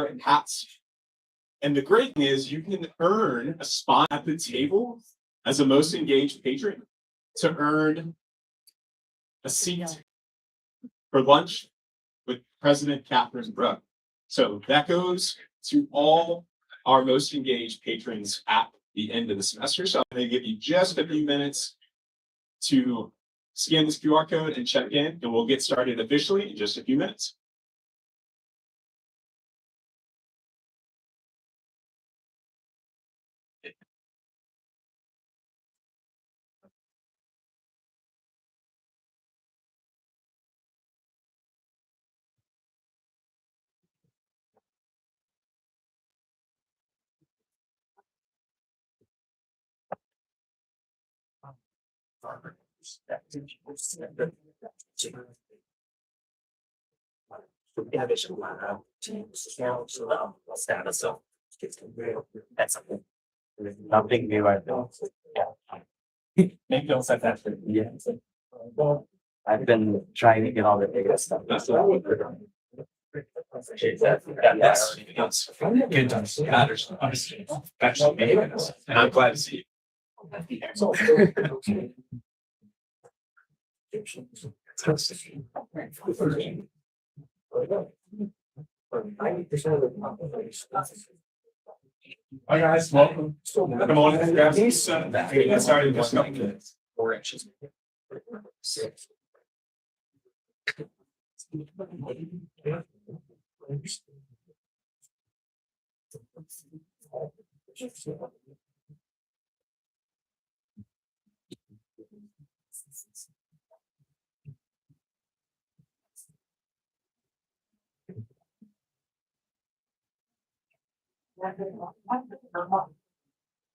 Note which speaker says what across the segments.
Speaker 1: and hats. And the great thing is you can earn a spot at the table as a most engaged patron to earn a seat for lunch with President Catherine Brooke. So that goes to all our most engaged patrons at the end of the semester. So I'm going to give you just a few minutes to scan this QR code and check in, and we'll get started officially in just a few minutes.
Speaker 2: Nothing new, I think. Yeah. Maybe I'll set that for you. Yeah. I've been trying to get all the data stuff. That's what
Speaker 1: Yes. Good to matters. Actually, and I'm glad to see you. Hi guys, welcome. Come on, grab these. Get started in just a couple minutes. 4 inches.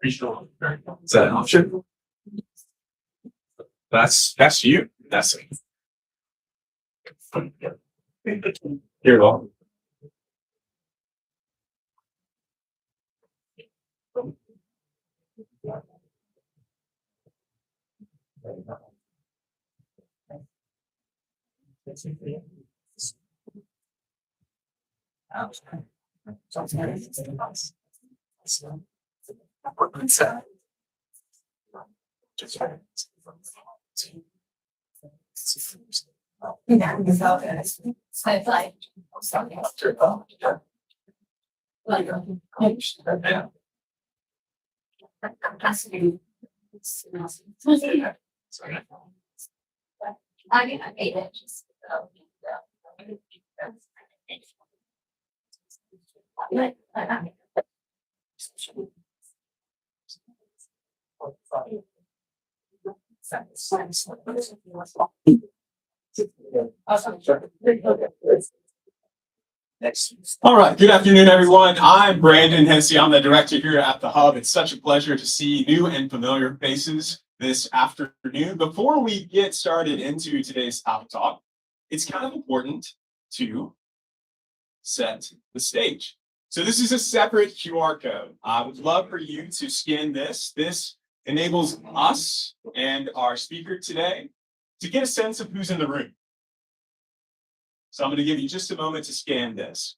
Speaker 1: Is that an option? That's you. That's it. You're welcome. All right, good afternoon, everyone. I'm Brandon Hennessy. I'm the director here at the Hub. It's such a pleasure to see new and familiar faces this afternoon. Before we get started into today's topic talk, it's kind of important to set the stage. So this is a separate QR code. I would love for you to scan this. This enables us and our speaker today to get a sense of who's in the room. So I'm going to give you just a moment to scan this.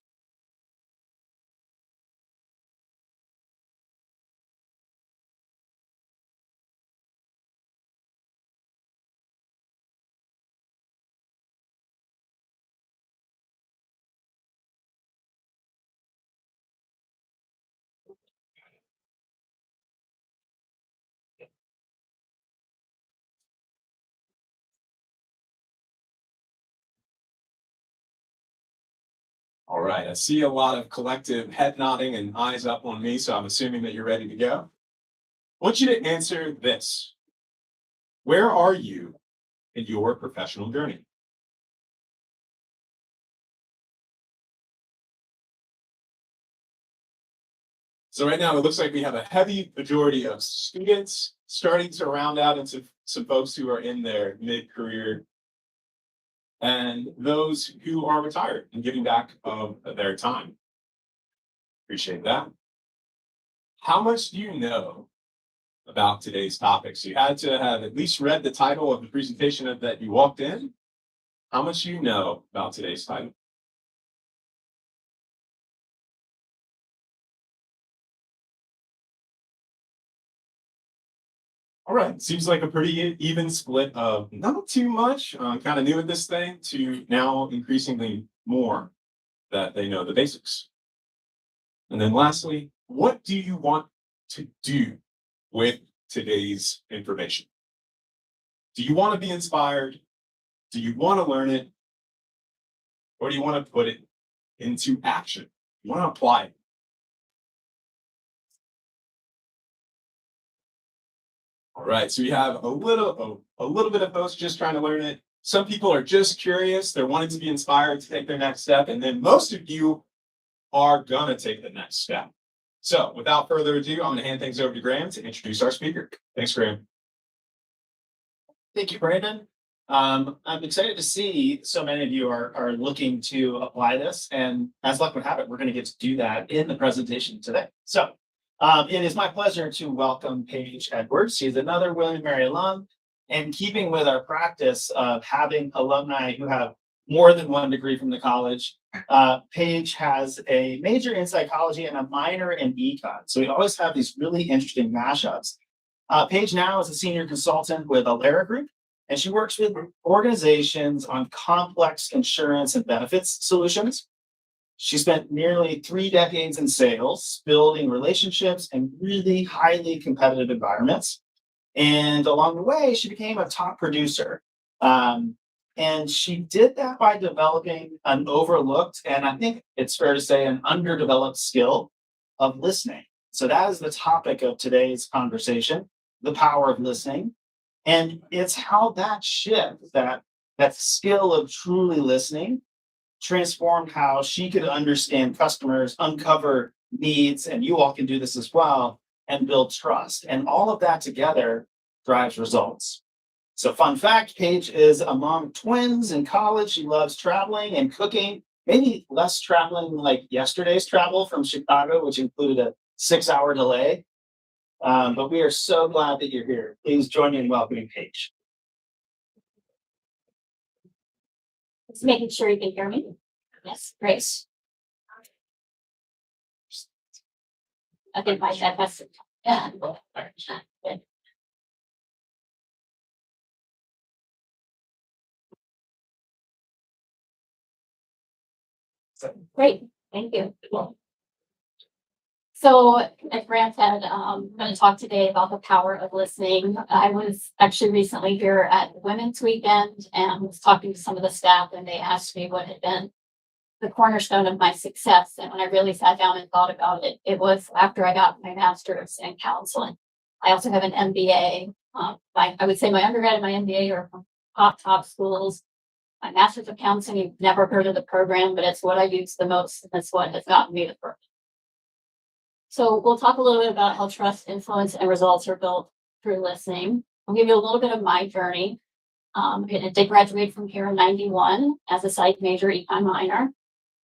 Speaker 1: All right, I see a lot of collective head nodding and eyes up on me, so I'm assuming that you're ready to go. I want you to answer this. Where are you in your professional journey? So right now, it looks like we have a heavy majority of students starting to round out into some folks who are in their mid-career and those who are retired and giving back of their time. Appreciate that. How much do you know about today's topic? So you had to have at least read the title of the presentation that you walked in. How much do you know about today's title? All right. Seems like a pretty even split of not too much, kind of new at this thing, to now increasingly more that they know the basics. And then lastly, what do you want to do with today's information? Do you want to be inspired? Do you want to learn it? Or do you want to put it into action? You want to apply it? All right, so we have a little bit of folks just trying to learn it. Some people are just curious, they're wanting to be inspired to take their next step, and then most of you are gonna take the next step. So without further ado, I'm gonna hand things over to Graham to introduce our speaker. Thanks, Graham.
Speaker 3: Thank you, Brandon. I'm excited to see so many of you are looking to apply this, and as luck would have it, we're going to get to do that in the presentation today. So it is my pleasure to welcome Paige Edwards. She's another William & Mary alum, and keeping with our practice of having alumni who have more than one degree from the college, Paige has a major in psychology and a minor in econ. So we always have these really interesting mashups. Paige now is a senior consultant with Alera Group, and she works with organizations on complex insurance and benefits solutions. She spent nearly 3 decades in sales, building relationships in really highly competitive environments. And along the way, she became a top producer. And she did that by developing an overlooked, and I think it's fair to say, an underdeveloped skill of listening. So that is the topic of today's conversation, the power of listening. And it's how that shift, that skill of truly listening, transformed how she could understand customers, uncover needs, and you all can do this as well, and build trust. And all of that together drives results. So fun fact, Paige is a mom of twins in college. She loves traveling and cooking, maybe less traveling like yesterday's travel from Chicago, which included a 6-hour delay. But we are so glad that you're here. Please join me in welcoming Paige.
Speaker 4: Just making sure you can hear me. Yes, great. I think my chat has. Yeah. Good. Great, thank you. So, as Grant said, I'm going to talk today about the power of listening. I was actually recently here at Women's Weekend and was talking to some of the staff, and they asked me what had been the cornerstone of my success. And when I really sat down and thought about it, it was after I got my master's in counseling. I also have an MBA. I would say my undergrad and my MBA are from top schools. My master's of counseling, you've never heard of the program, but it's what I use the most, and it's what has gotten me the first. So we'll talk a little bit about how trust, influence, and results are built through listening. I'll give you a little bit of my journey. I did graduate from here in 91 as a psych major, econ minor.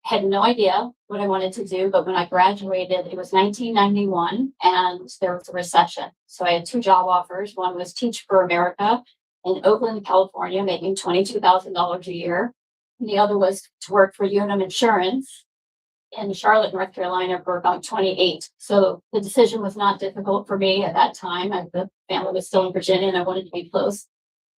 Speaker 4: I had no idea what I wanted to do, but when I graduated, it was 1991 and there was a recession. So I had 2 job offers. One was Teach for America in Oakland, California, making $22,000 a year. And the other was to work for Unum Insurance in Charlotte, North Carolina for about 28. So the decision was not difficult for me at that time. The family was still in Virginia and I wanted to be close.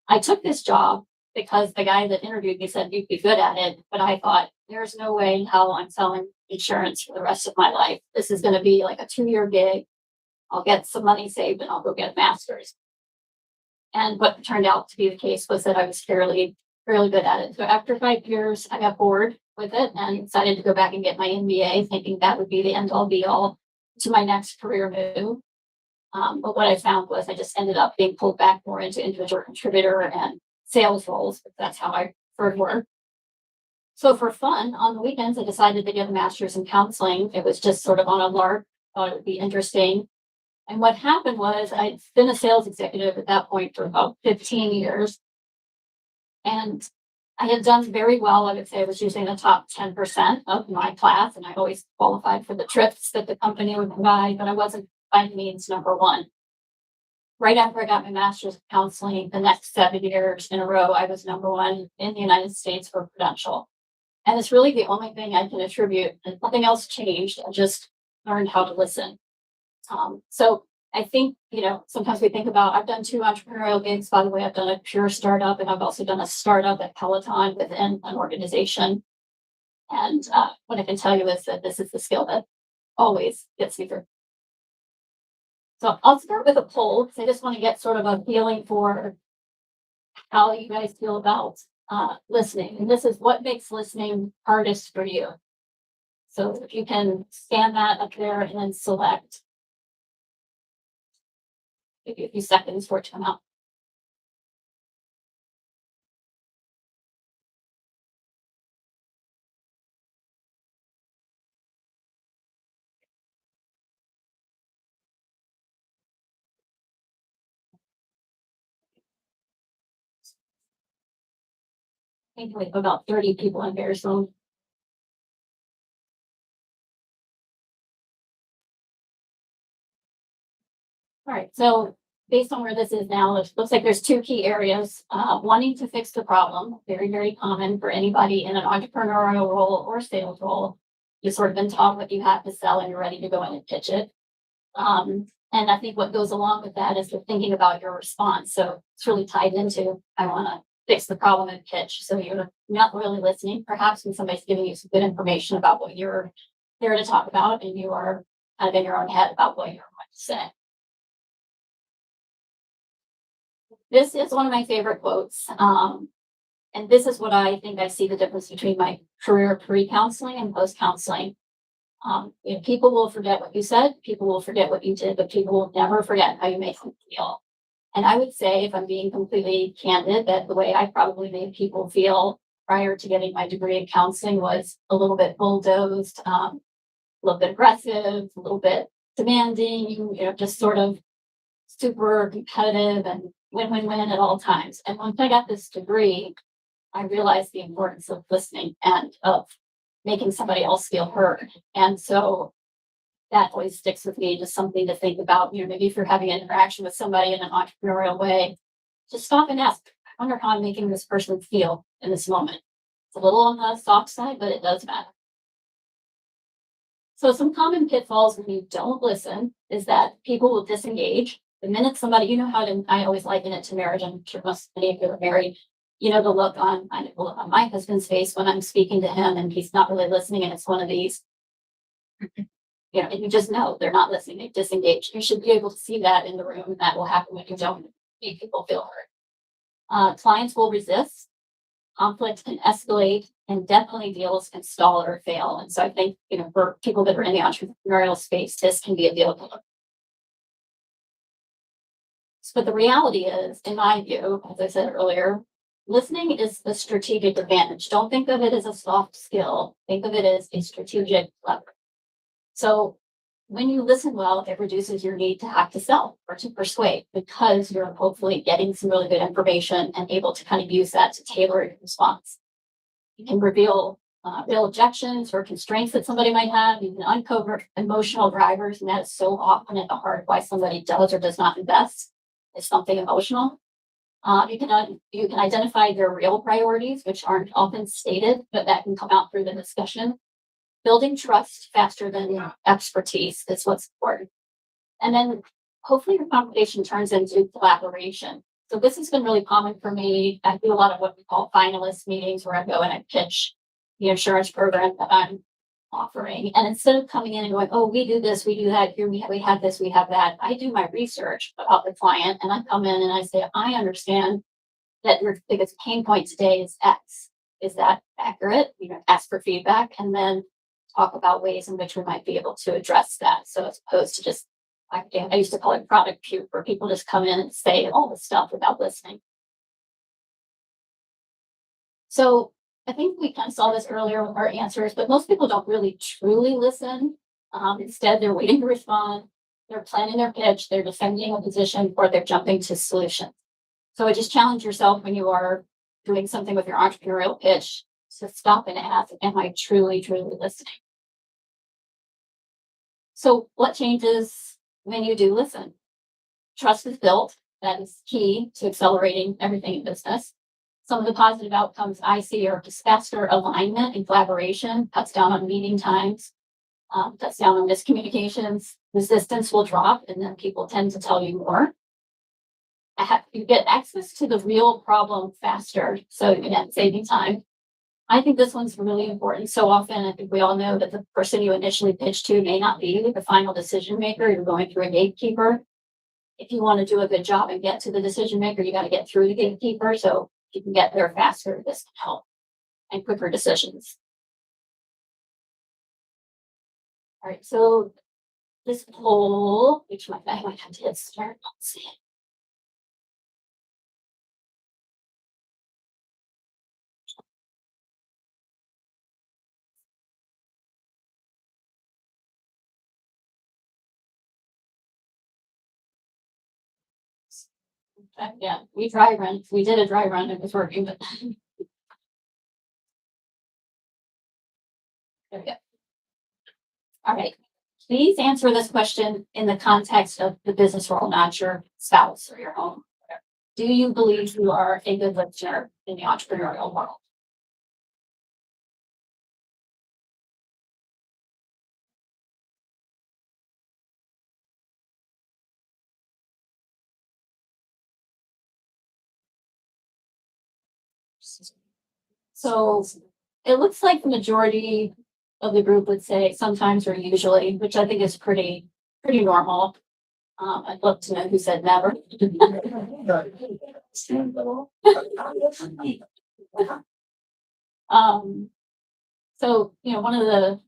Speaker 4: I took this job because the guy that interviewed me said you'd be good at it. But I thought, there's no way in hell I'm selling insurance for the rest of my life. This is going to be like a 2-year gig. I'll get some money saved and I'll go get a master's. And what turned out to be the case was that I was fairly good at it. So after 5 years, I got bored with it and decided to go back and get my MBA, thinking that would be the end all be all to my next career move. But what I found was I just ended up being pulled back more into individual contributor and sales roles. That's how I preferred work. So for fun, on the weekends, I decided to get a master's in counseling. It was just sort of on a lark, thought it would be interesting. And what happened was I'd been a sales executive at that point for about 15 years. And I had done very well. I would say I was usually in the top 10% of my class, and I always qualified for the trips that the company would provide, but I wasn't by any means number one. Right after I got my master's in counseling, the next 7 years in a row, I was number one in the United States for Prudential. And it's really the only thing I can attribute. And nothing else changed. I just learned how to listen. So I think, sometimes we think about, I've done 2 entrepreneurial gigs, by the way. I've done a pure startup, and I've also done a startup at Peloton within an organization. And what I can tell you is that this is the skill that always gets me through. So I'll start with a poll, because I just want to get sort of a feeling for how you guys feel about listening. And this is what makes listening hardest for you. So if you can scan that up there and then select. Give you a few seconds for it to come out. I think we have about 30 people in here, so. All right, so based on where this is now, it looks like there's 2 key areas. Wanting to fix the problem, very, very common for anybody in an entrepreneurial role or sales role. You've sort of been taught what you have to sell and you're ready to go in and pitch it. And I think what goes along with that is you're thinking about your response. So it's really tied into, I want to fix the problem and pitch. So you're not really listening, perhaps when somebody's giving you some good information about what you're there to talk about, and you are kind of in your own head about what you're going to say. This is one of my favorite quotes. And this is what I think I see the difference between my career pre-counseling and post-counseling. People will forget what you said, people will forget what you did, but people will never forget how you make them feel. And I would say, if I'm being completely candid, that the way I probably made people feel prior to getting my degree in counseling was a little bit bulldozed, a little bit aggressive, a little bit demanding, just sort of super competitive and win at all times. And once I got this degree, I realized the importance of listening and of making somebody else feel heard. And so that always sticks with me, just something to think about. Maybe if you're having an interaction with somebody in an entrepreneurial way, just stop and ask, I wonder how I'm making this person feel in this moment. It's a little on the soft side, but it does matter. So some common pitfalls when you don't listen is that people will disengage. The minute somebody, I always liken it to marriage. I'm sure most many of you are married. The look on my husband's face when I'm speaking to him and he's not really listening, and it's one of these, and you just know they're not listening, they disengage. You should be able to see that in the room, and that will happen when you don't make people feel heard. Clients will resist, conflict can escalate, and definitely deals can stall or fail. And so I think, for people that are in the entrepreneurial space, this can be a deal killer. But the reality is, in my view, as I said earlier, listening is a strategic advantage. Don't think of it as a soft skill. Think of it as a strategic lever. So when you listen well, it reduces your need to have to sell or to persuade, because you're hopefully getting some really good information and able to kind of use that to tailor your response. You can reveal real objections or constraints that somebody might have. You can uncover emotional drivers, and that is so often at the heart of why somebody does or does not invest. It's something emotional. You can identify their real priorities, which aren't often stated, but that can come out through the discussion. Building trust faster than expertise is what's important. And then hopefully your conversation turns into collaboration. So this has been really common for me. I do a lot of what we call finalist meetings, where I go and I pitch the insurance program that I'm offering. And instead of coming in and going, oh, we do this, we do that, here we have this, we have that, I do my research about the client, and I come in and I say, I understand that your biggest pain point today is X. Is that accurate? Ask for feedback, and then talk about ways in which we might be able to address that. So as opposed to just, I used to call it product puke, where people just come in and say all the stuff without listening. So I think we kind of saw this earlier with our answers, but most people don't really truly listen. Instead, they're waiting to respond. They're planning their pitch. They're defending a position, or they're jumping to solutions. So I just challenge yourself when you are doing something with your entrepreneurial pitch to stop and ask, am I truly, truly listening? So what changes when you do listen? Trust is built. That is key to accelerating everything in business. Some of the positive outcomes I see are just faster alignment and collaboration, cuts down on meeting times. cuts down on miscommunications, resistance will drop, and then people tend to tell you more. You get access to the real problem faster, so again, saving time. I think this one's really important. So often, I think we all know that the person you initially pitch to may not be the final decision maker. You're going through a gatekeeper. If you want to do a good job and get to the decision maker, you got to get through the gatekeeper. So if you can get there faster, this can help, and quicker decisions. All right, so this poll, which I might have to hit start. Let's see. Yeah, we did a dry run, it was working, but. There we go. All right, please answer this question in the context of the business world, not your spouse or your home. Do you believe you are a good listener in the entrepreneurial world? So it looks like the majority of the group would say sometimes or usually, which I think is pretty normal. I'd love to know who said never. So, one of the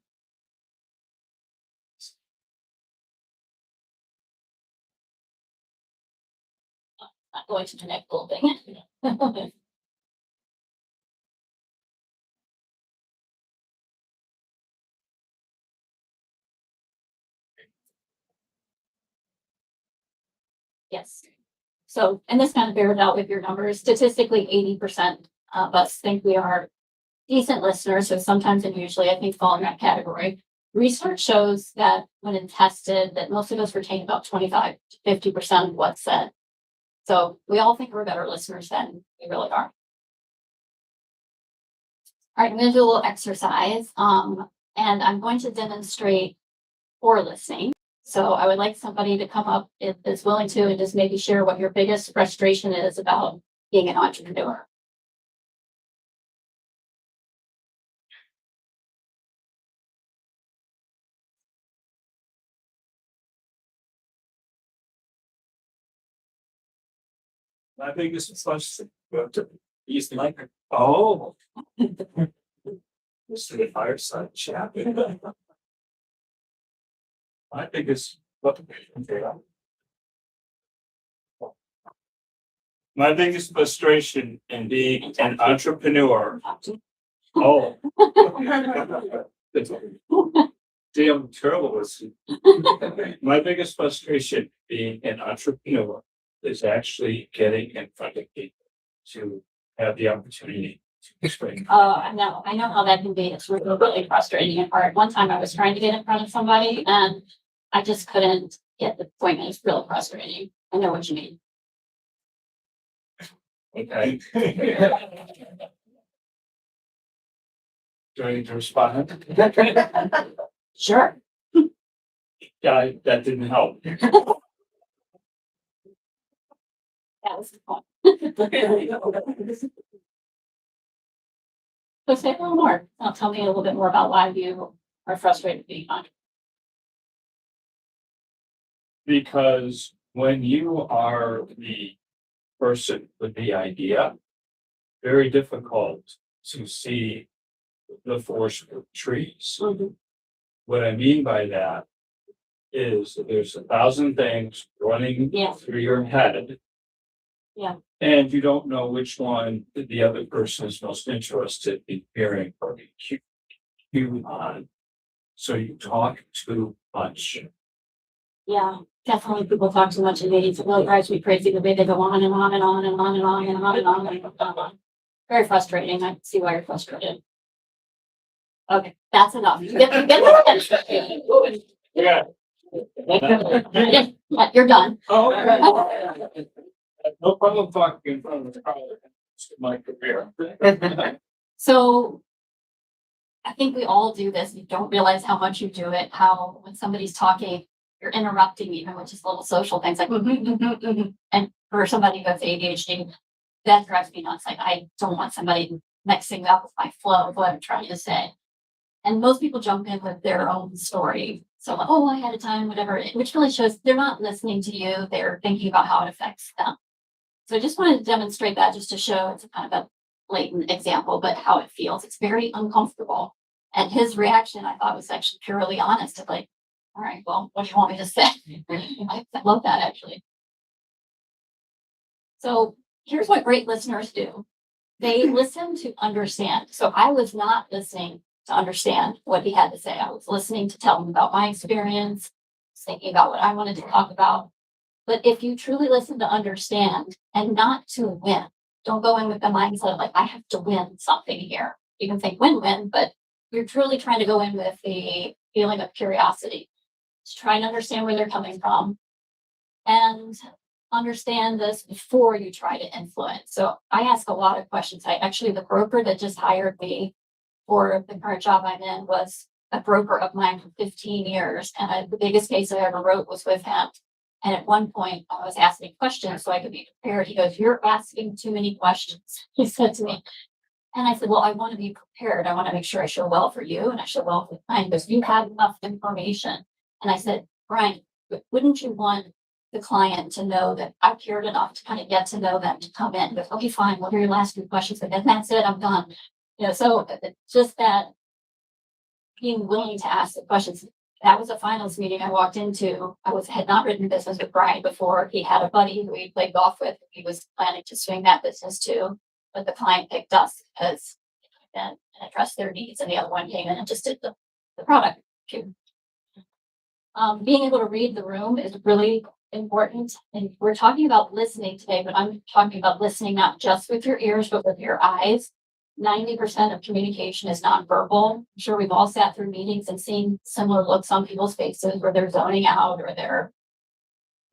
Speaker 4: not going to the next little thing. Yes. So, and this kind of bears out with your numbers. Statistically, 80% of us think we are decent listeners. So sometimes and usually I think fall in that category. Research shows that when it's tested, that most of us retain about 25 to 50% of what's said. So we all think we're better listeners than we really are. All right, I'm going to do a little exercise. And I'm going to demonstrate for listening. So I would like somebody to come up if is willing to and just maybe share what your biggest frustration is about being an entrepreneur.
Speaker 5: My biggest question. Use the mic. Oh. This is the fireside chat. My biggest. My biggest frustration in being an entrepreneur. Oh. Damn terrible listening. My biggest frustration being an entrepreneur is actually getting in front of people to have the opportunity to explain.
Speaker 4: I know how that can be. It's really frustrating and hard. One time I was trying to get in front of somebody and I just couldn't get the point. It's really frustrating. I know what you mean.
Speaker 5: Okay. Do I need to respond?
Speaker 4: Sure.
Speaker 5: Yeah, that didn't help.
Speaker 4: That was the point. So say a little more. Tell me a little bit more about why you are frustrated being an entrepreneur.
Speaker 5: Because when you are the person with the idea, very difficult to see the forest for trees.
Speaker 4: Mm-hmm.
Speaker 5: What I mean by that is that there's 1,000 things running
Speaker 4: Yeah.
Speaker 5: through your head.
Speaker 4: Yeah.
Speaker 5: And you don't know which one the other person is most interested in hearing or cue on. So you talk too much.
Speaker 4: Yeah, definitely people talk too much and it really drives me crazy the way they go on and on and on and on and on and on and on and on. Very frustrating. I can see why you're frustrated. Okay, that's enough. You get
Speaker 5: Yeah.
Speaker 4: You're done.
Speaker 5: Oh, no problem talking in front of the crowd. It's my career.
Speaker 4: So I think we all do this. You don't realize how much you do it, how when somebody's talking, you're interrupting even with just little social things like, and for somebody who has ADHD, that drives me nuts. Like, I don't want somebody mixing up with my flow of what I'm trying to say. And most people jump in with their own story. So, like, oh, I had a time, whatever, which really shows they're not listening to you. They're thinking about how it affects them. So I just wanted to demonstrate that just to show it's kind of a blatant example, but how it feels. It's very uncomfortable. And his reaction, I thought, was actually purely honest of like, all right, well, what do you want me to say? I love that actually. So here's what great listeners do. They listen to understand. So I was not listening to understand what he had to say. I was listening to tell him about my experience, thinking about what I wanted to talk about. But if you truly listen to understand and not to win, don't go in with the mindset of like, I have to win something here. You can think win-win, but you're truly trying to go in with the feeling of curiosity. Just try and understand where they're coming from and understand this before you try to influence. So I ask a lot of questions. The broker that just hired me for the current job I'm in was a broker of mine for 15 years. And the biggest case I ever wrote was with him. And at one point I was asking questions so I could be prepared. He goes, "You're asking too many questions," he said to me. And I said, "Well, I want to be prepared. I want to make sure I show well for you and I show well for the client because you have enough information." And I said, "Brian, wouldn't you want the client to know that I cared enough to kind of get to know them to come in?" He goes, "Okay, fine. What are your last few questions?" And then that's it. I'm done. So just that being willing to ask the questions. That was a finals meeting I walked into. Had not written business with Brian before. He had a buddy who he played golf with. He was planning to swing that business too, but the client picked us because and addressed their needs, and the other one came in and just did the product too. Being able to read the room is really important. And we're talking about listening today, but I'm talking about listening not just with your ears, but with your eyes. 90% of communication is nonverbal. I'm sure we've all sat through meetings and seen similar looks on people's faces where they're zoning out or they're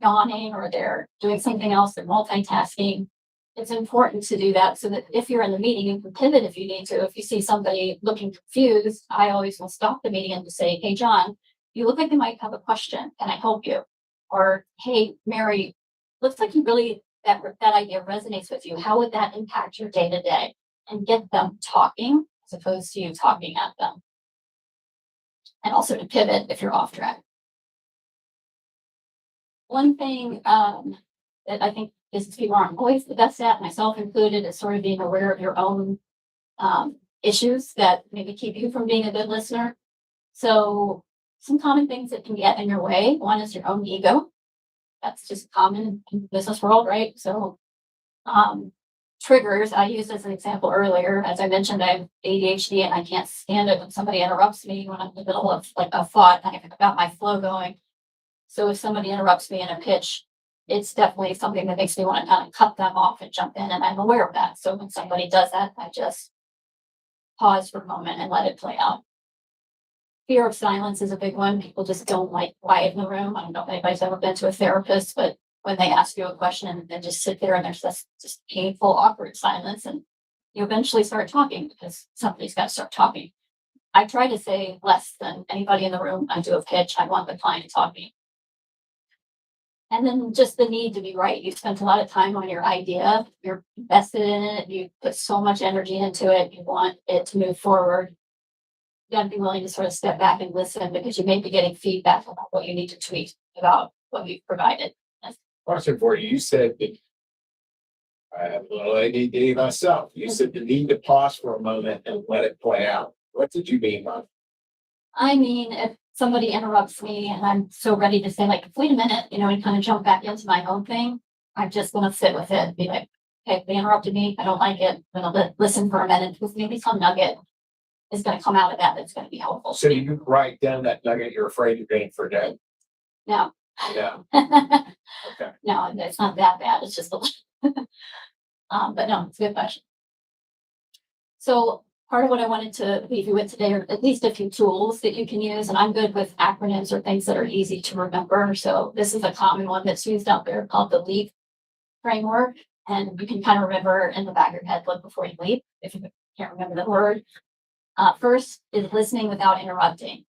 Speaker 4: yawning or they're doing something else, they're multitasking. It's important to do that so that if you're in the meeting, you can pivot if you need to. If you see somebody looking confused, I always will stop the meeting and just say, "Hey, John, you look like you might have a question. Can I help you?" Or, "Hey, Mary, looks like you really, that idea resonates with you. How would that impact your day to day?" And get them talking as opposed to you talking at them. And also to pivot if you're off track. One thing that I think business people aren't always the best at, myself included, is sort of being aware of your own issues that maybe keep you from being a good listener. So some common things that can get in your way. One is your own ego. That's just common in the business world, right? So triggers, I used as an example earlier. As I mentioned, I have ADHD and I can't stand it when somebody interrupts me when I'm in the middle of like a thought and I've got my flow going. So if somebody interrupts me in a pitch, it's definitely something that makes me want to kind of cut them off and jump in, and I'm aware of that. So when somebody does that, I just pause for a moment and let it play out. Fear of silence is a big one. People just don't like quiet in the room. I don't know if anybody's ever been to a therapist, but when they ask you a question and then just sit there and there's this just painful, awkward silence, and you eventually start talking because somebody's got to start talking. I try to say less than anybody in the room. I do a pitch. I want the client talking. And then just the need to be right. You spent a lot of time on your idea. You're invested in it. You put so much energy into it. You want it to move forward. You got to be willing to sort of step back and listen because you may be getting feedback about what you need to tweak about what we've provided.
Speaker 6: Question for you. You said that I have a little ADD myself. You said the need to pause for a moment and let it play out. What did you mean by that?
Speaker 4: I mean, if somebody interrupts me and I'm so ready to say, like, "Wait a minute," and kind of jump back into my own thing, I'm just going to sit with it and be like, "Okay, they interrupted me. I don't like it. I'm going to listen for a minute because maybe some nugget is going to come out of that that's going to be helpful."
Speaker 6: So you write down that nugget you're afraid you're going to forget.
Speaker 4: No.
Speaker 6: Yeah. Okay.
Speaker 4: No, it's not that bad. It's just a little. But no, it's a good question. So part of what I wanted to leave you with today are at least a few tools that you can use. And I'm good with acronyms or things that are easy to remember. So this is a common one that's used out there called the LEAP framework. And you can kind of remember in the back of your head, look before you leap, if you can't remember the word. First is listening without interrupting.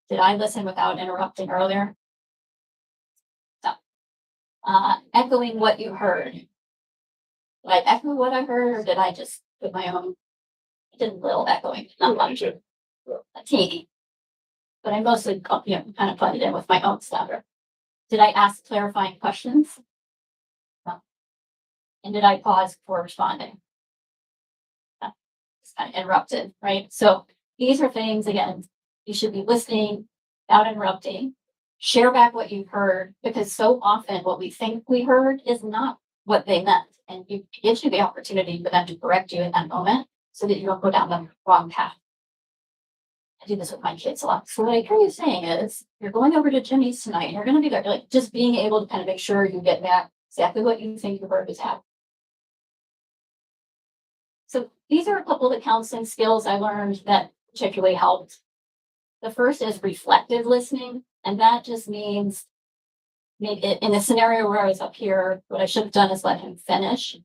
Speaker 4: Did I listen without interrupting earlier? No. Echoing what you heard. Did I echo what I heard, or did I just put my own? I did a little echoing, not much, a teeny. But I mostly, kind of put it in with my own stuff. Did I ask clarifying questions? No. And did I pause before responding? No. Just kind of interrupted, right? So these are things, again, you should be listening without interrupting. Share back what you've heard, because so often what we think we heard is not what they meant. And it gives you the opportunity for them to correct you in that moment so that you don't go down the wrong path. I do this with my kids a lot. So what I hear you saying is, you're going over to Jimmy's tonight, and you're going to be there. Like, just being able to kind of make sure you get back exactly what you think you heard is happening. So these are a couple of the counseling skills I learned that particularly helped. The first is reflective listening, and that just means maybe in a scenario where I was up here, what I should have done is let him finish,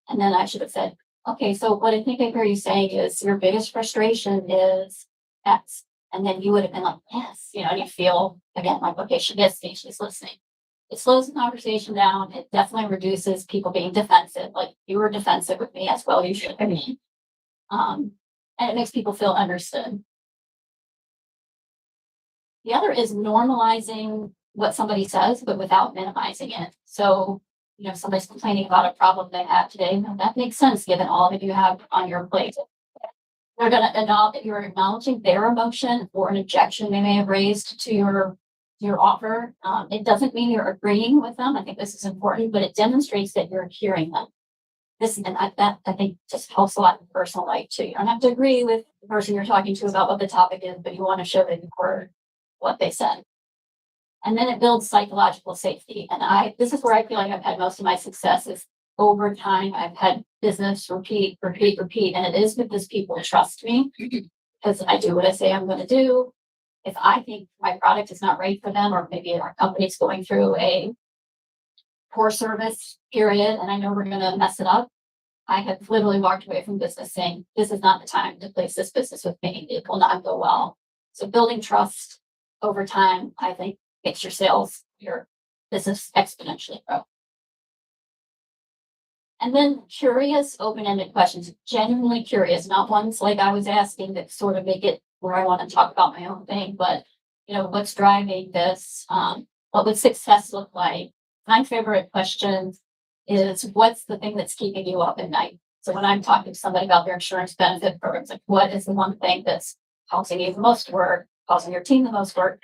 Speaker 4: and then I should have said, okay, so what I think I hear you saying is your biggest frustration is X. And then you would have been like, yes, and you feel again like, okay, she gets me, she's listening. It slows the conversation down. It definitely reduces people being defensive. Like, you were defensive with me as well, you should be. And it makes people feel understood. The other is normalizing what somebody says, but without minimizing it. So, somebody's complaining about a problem they have today. That makes sense given all that you have on your plate. They're going to acknowledge that you're acknowledging their emotion or an objection they may have raised to your offer. It doesn't mean you're agreeing with them. I think this is important, but it demonstrates that you're hearing them. That I think just helps a lot in personal life too. You don't have to agree with the person you're talking to about what the topic is, but you want to show that you heard what they said. And then it builds psychological safety. And this is where I feel like I've had most of my success is over time. I've had business repeat, and it is because people trust me because I do what I say I'm going to do. If I think my product is not right for them, or maybe our company's going through a poor service period and I know we're going to mess it up, I have literally walked away from business saying, this is not the time to place this business with me. It will not go well. So building trust over time, I think, makes your sales, your business exponentially grow. And then curious, open-ended questions, genuinely curious, not ones like I was asking that sort of make it where I want to talk about my own thing, but what's driving this? What would success look like? My favorite question is, what's the thing that's keeping you up at night? So when I'm talking to somebody about their insurance benefit programs, like, what is the one thing that's causing you the most work, causing your team the most work?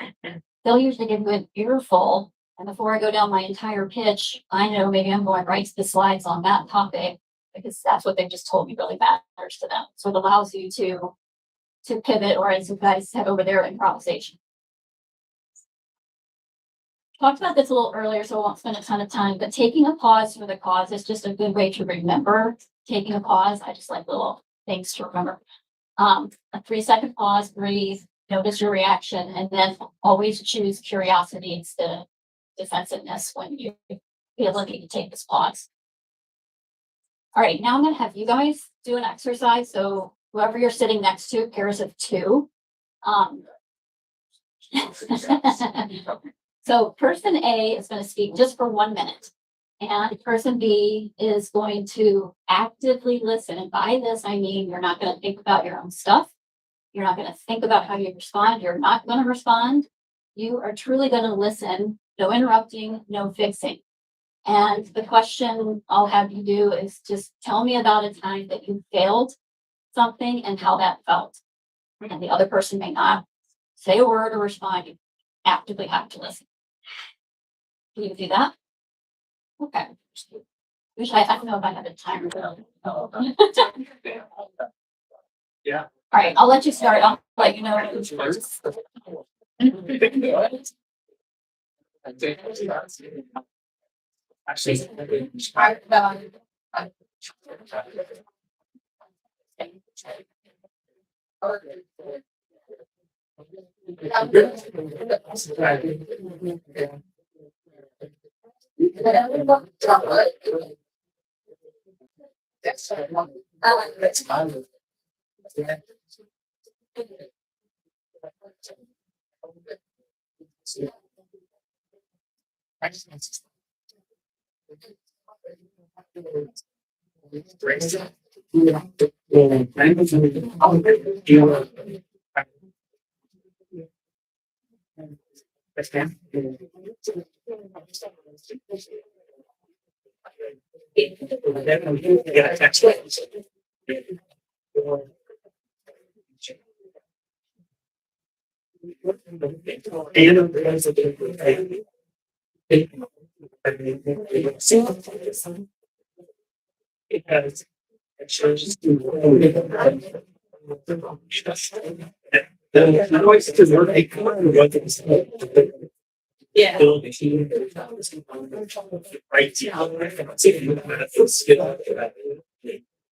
Speaker 4: They'll usually give you an earful. And before I go down my entire pitch, I know maybe I'm going right to the slides on that topic because that's what they just told me really matters to them. So it allows you to pivot, or as you guys said over there, improvisation. Talked about this a little earlier, so I won't spend a ton of time, but taking a pause for the cause is just a good way to remember taking a pause. I just like little things to remember. A 3-second pause, breathe, notice your reaction, and then always choose curiosity instead of defensiveness when you feel the need to take this pause. All right, now I'm going to have you guys do an exercise. So whoever you're sitting next to, pairs of 2. So person A is going to speak just for 1 minute, and person B is going to actively listen. And by this, I mean you're not going to think about your own stuff. You're not going to think about how you respond. You're not going to respond. You are truly going to listen. No interrupting, no fixing. And the question I'll have you do is just tell me about a time that you failed something and how that felt. And the other person may not say a word or respond. You actively have to listen. Can you do that? Okay. I don't know if I have a timer.
Speaker 5: Yeah.
Speaker 4: All right, I'll let you start. I'll let you know who's first.
Speaker 5: Actually,
Speaker 4: Yeah.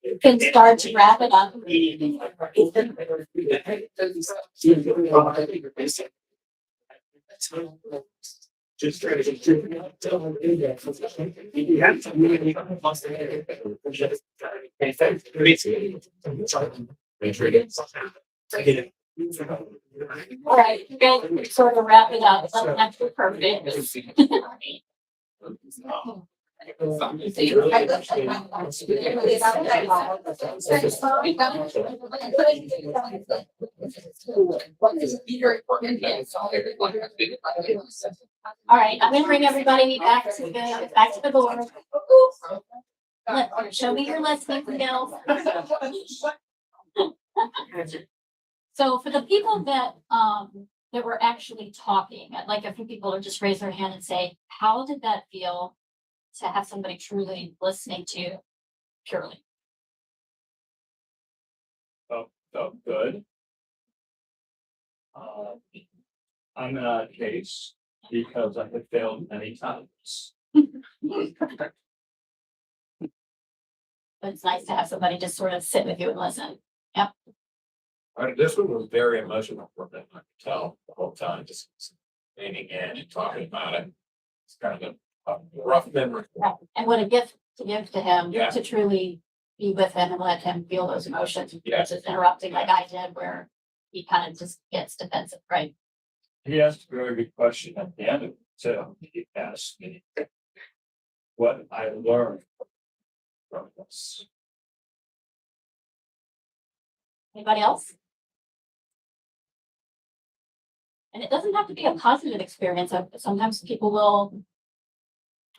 Speaker 4: You can start to wrap it up. All right, you guys sort of wrap it up. It doesn't have to be perfect. All right, I'm gonna bring everybody back to the board. Show me your listening skills. So for the people that were actually talking, I'd like a few people to just raise their hand and say, how did that feel to have somebody truly listening to you purely?
Speaker 5: Felt good. I'm in a case because I have failed many times.
Speaker 4: But it's nice to have somebody just sort of sit with you and listen.
Speaker 6: This one was very emotional for them, I could tell the whole time, just leaning in and talking about it. It's kind of a rough memory.
Speaker 4: Right. And what a gift to give to him,
Speaker 6: Yeah.
Speaker 4: to truly be with him and let him feel those emotions.
Speaker 6: Yeah.
Speaker 4: Versus interrupting like I did, where he kind of just gets defensive, right?
Speaker 5: He asked a very good question at the end of it, too. He asked me what I learned from this.
Speaker 4: Anybody else? And it doesn't have to be a positive experience. Sometimes people will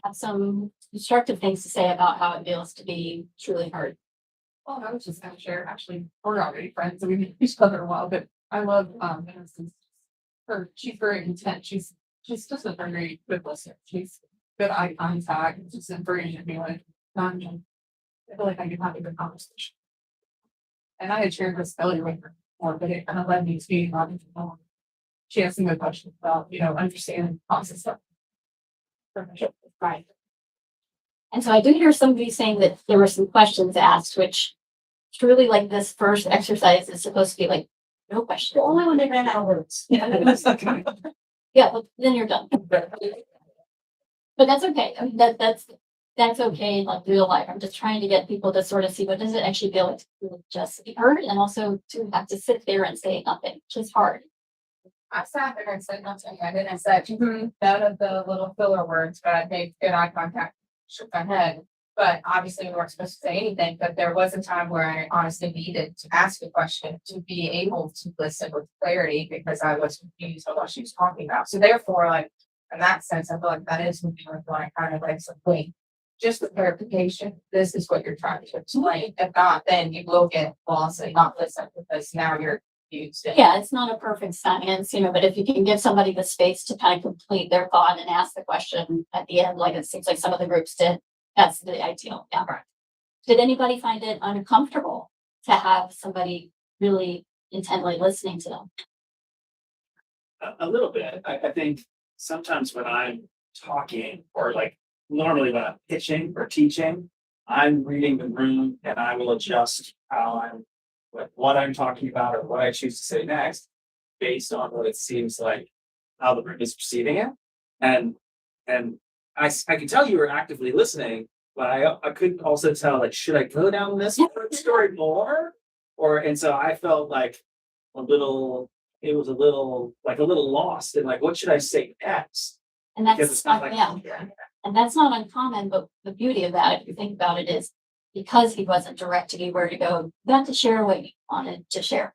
Speaker 4: have some destructive things to say about how it feels to be truly heard.
Speaker 7: Well, I was just gonna share, actually, we're already friends, so we know each other a while, but I love, Innocence. She's very intent, she's just a very good listener, she's good eye contact, just encouraging me like, I feel like I can have a good conversation. And I had shared this earlier with her before, but it kind of led me to wanting to know. She has some good questions about, understanding process stuff.
Speaker 4: Right. And so I do hear somebody saying that there were some questions asked, which truly like this first exercise is supposed to be like, no question. Only when they ran out of words. Yeah, but then you're done. But that's okay. I mean, that's okay in like real life. I'm just trying to get people to sort of see what does it actually feel like to just be heard and also to have to sit there and say nothing, which is hard.
Speaker 7: I sat there and said nothing. I didn't say none of the little filler words, but I made good eye contact, shook my head. But obviously we weren't supposed to say anything, but there was a time where I honestly needed to ask a question to be able to listen with clarity because I was confused on what she was talking about. So therefore, like in that sense, I feel like that is when I kind of like wait, just for clarification, this is what you're trying to explain. If not, then you will get lost and not listen because now you're confused.
Speaker 4: Yeah, it's not a perfect science, but if you can give somebody the space to kind of complete their thought and ask the question at the end, like it seems like some of the groups did, that's the ideal. Yeah. Did anybody find it uncomfortable to have somebody really intently listening to them?
Speaker 2: A little bit. I think sometimes when I'm talking or like normally when I'm pitching or teaching, I'm reading the room and I will adjust what I'm talking about or what I choose to say next based on what it seems like how the room is perceiving it. And I can tell you were actively listening, but I couldn't also tell, like, should I go down this story more? And so I felt like it was a little lost and like, what should I say next?
Speaker 4: And
Speaker 2: Because
Speaker 4: that's
Speaker 2: it's not
Speaker 4: not,
Speaker 2: like,
Speaker 4: yeah, and that's not uncommon, but the beauty of that, if you think about it, is because he wasn't directing you where to go, you got to share what you wanted to share.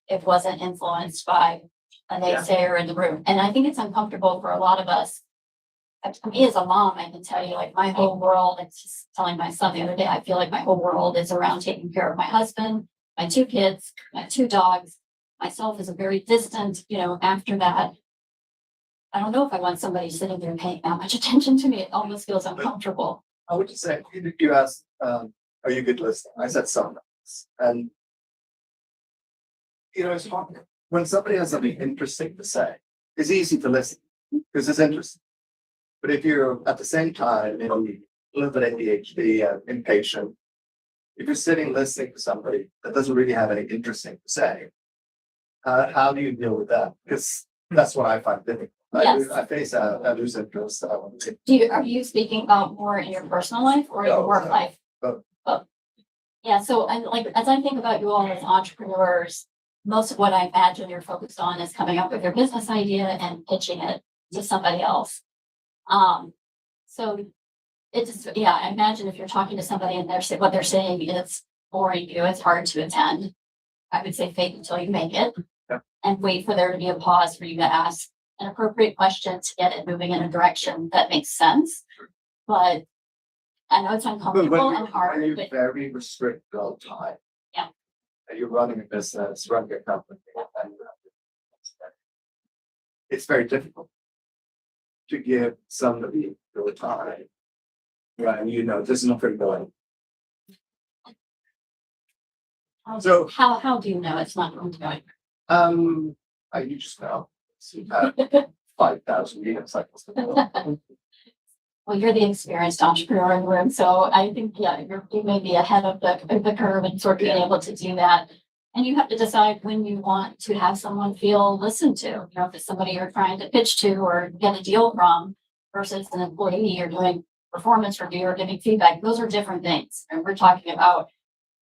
Speaker 4: It wasn't influenced by a
Speaker 2: Yeah.
Speaker 4: naysayer in the room. And I think it's uncomfortable for a lot of us. For me as a mom, I can tell you, like, my whole world, it's just telling my son the other day, I feel like my whole world is around taking care of my husband, my 2 kids, my 2 dogs. Myself is a very distant, after that. I don't know if I want somebody sitting there paying that much attention to me. It almost feels uncomfortable.
Speaker 8: I would just say, you asked, are you a good listener? I said sometimes. And, it's hard. When somebody has something interesting to say, it's easy to listen because it's interesting. But if you're at the same time, a little bit ADHD and impatient, if you're sitting listening to somebody that doesn't really have anything interesting to say, how do you deal with that? Because that's what I find difficult.
Speaker 4: Yes.
Speaker 8: I face I lose interest.
Speaker 4: Are you speaking about more in your personal life or your
Speaker 8: No,
Speaker 4: work
Speaker 8: no,
Speaker 4: life?
Speaker 8: both.
Speaker 4: Both. Yeah, so as I think about you all as entrepreneurs, most of what I imagine you're focused on is coming up with your business idea and pitching it to somebody else. So it just, yeah, I imagine if you're talking to somebody and what they're saying is boring you, it's hard to attend. I would say fake until you make it.
Speaker 8: Yeah.
Speaker 4: And wait for there to be a pause for you to ask an appropriate question to get it moving in a direction that makes sense. But I know it's
Speaker 8: But
Speaker 4: uncomfortable and
Speaker 8: when
Speaker 4: hard,
Speaker 8: you're
Speaker 4: but
Speaker 8: very restricted on time.
Speaker 4: Yeah.
Speaker 8: And you're running a business, running a company, and it's very difficult to give somebody your time. Right, there's nothing going. So,
Speaker 4: how do you know it's not going to go?
Speaker 8: you just know. So you have 5,000 units cycles.
Speaker 4: Well, you're the experienced entrepreneur in the room, so I think, yeah, you may be ahead of the curve and sort of being able to do that. And you have to decide when you want to have someone feel listened to. If it's somebody you're trying to pitch to or get a deal from versus an employee you're doing performance review or giving feedback. Those are different things. And we're talking about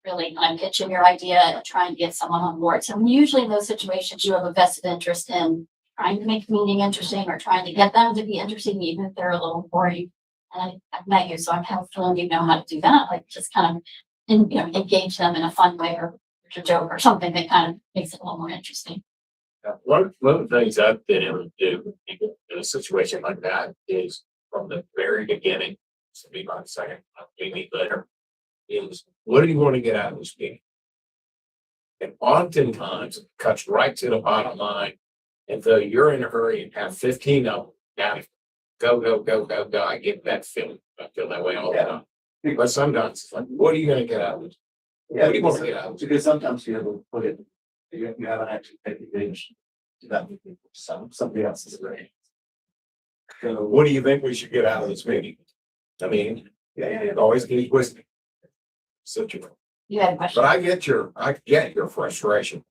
Speaker 4: really kind of pitching your idea and trying to get someone on board. So usually in those situations, you have a vested interest in trying to make the meeting interesting or trying to get them to be interesting, even if they're a little boring. And I've met you, so I'm kind of feeling you know how to do that, like just kind of engage them in a fun way or a joke or something that kind of makes it a little more interesting.
Speaker 6: One of the things I've been able to do in a situation like that is from the very beginning, to be my second meeting later, is what do you want to get out of this meeting? And oftentimes it cuts right to the bottom line. And though you're in a hurry and have 15 of them, now go. I get that feeling. I feel that way all the time. But sometimes it's like, what are you going to get out of it?
Speaker 8: Yeah,
Speaker 6: What do you want to get out of it?
Speaker 8: because sometimes you have to put it, you haven't actually taken advantage to that somebody else's brain. So,
Speaker 6: What do you think we should get out of this meeting? I mean, it always can be twisted.
Speaker 4: You had a question?
Speaker 6: But I get your frustration.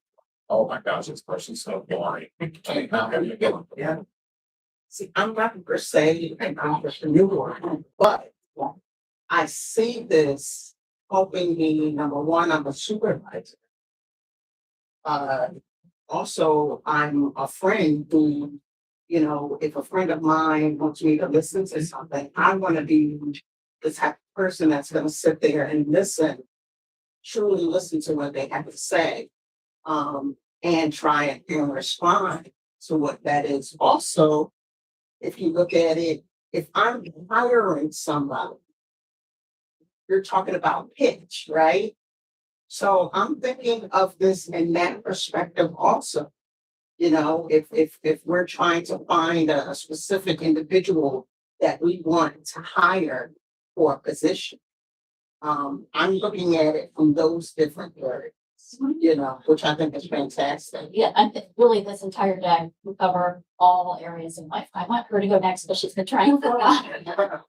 Speaker 6: Oh my gosh, this person's so boring. I mean, how can you get them?
Speaker 8: yeah,
Speaker 9: See, I'm not per se an entrepreneur, but I see this helping me. Number one, I'm a supervisor. Also, I'm a friend who, if a friend of mine wants me to listen to something, I want to be the type of person that's going to sit there and truly listen to what they have to say, and try and respond to what that is. Also, if you look at it, if I'm hiring somebody, you're talking about pitch, right? So I'm thinking of this in that perspective also. If we're trying to find a specific individual that we want to hire for a position, I'm looking at it from those different areas, which I think is fantastic.
Speaker 4: Yeah, and really this entire day, we cover all areas of life. I want her to go next, but she's been trying for a while.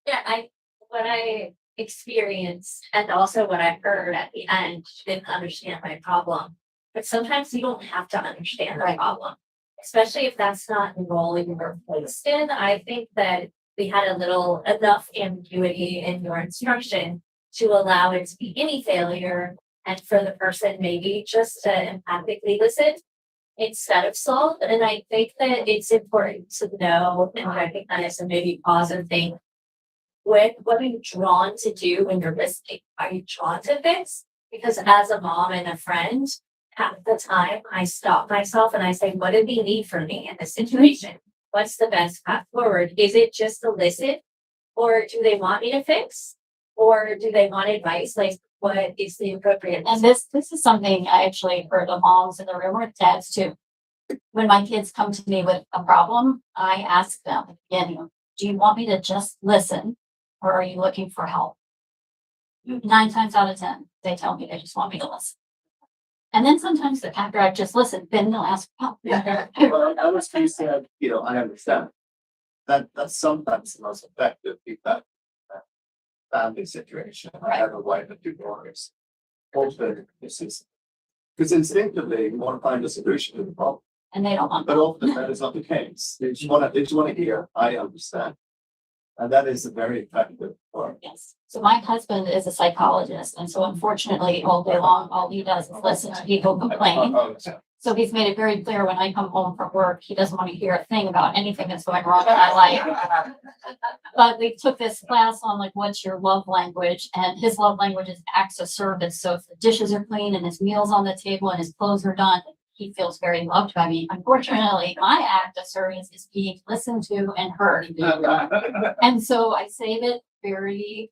Speaker 10: Yeah, what I experienced and also what I heard at the end didn't understand my problem. But sometimes you don't have to understand the problem, especially if that's not the role you were placed in. I think that we had enough ambiguity in your instruction to allow it to be any failure and for the person maybe just to empathically listen instead of solve. And I think that it's important to know and recognize and maybe pause and think, what are you drawn to do when you're listening? Are you drawn to this? Because as a mom and a friend, at the time I stop myself and I say, what do they need from me in this situation? What's the best path forward? Is it just to listen? Or do they want me to fix? Or do they want advice? Like, what is the appropriate?
Speaker 4: And this is something I actually heard of moms in the room or dads too. When my kids come to me with a problem, I ask them again, do you want me to just listen or are you looking for help? 9 times out of 10, they tell me they just want me to listen. And then sometimes after I've just listened, then they'll ask for help.
Speaker 8: Yeah, well, I was said, I understand. That's sometimes the most effective feedback. Family situation, I have a wife and 2 daughters. Often this is, because instinctively you want to find a solution to the problem,
Speaker 4: And they don't want
Speaker 8: but often that is not the case. They just want to hear, I understand. And that is a very effective form.
Speaker 4: Yes. So my husband is a psychologist. And so unfortunately, all day long, all he does is listen to people complain. So he's made it very clear when I come home from work, he doesn't want to hear a thing about anything that's going wrong in my life. But we took this class on like, what's your love language? And his love language is acts of service. So if the dishes are clean and his meal's on the table and his clothes are done, he feels very loved by me. Unfortunately, my act of service is being listened to and heard. And so I save it very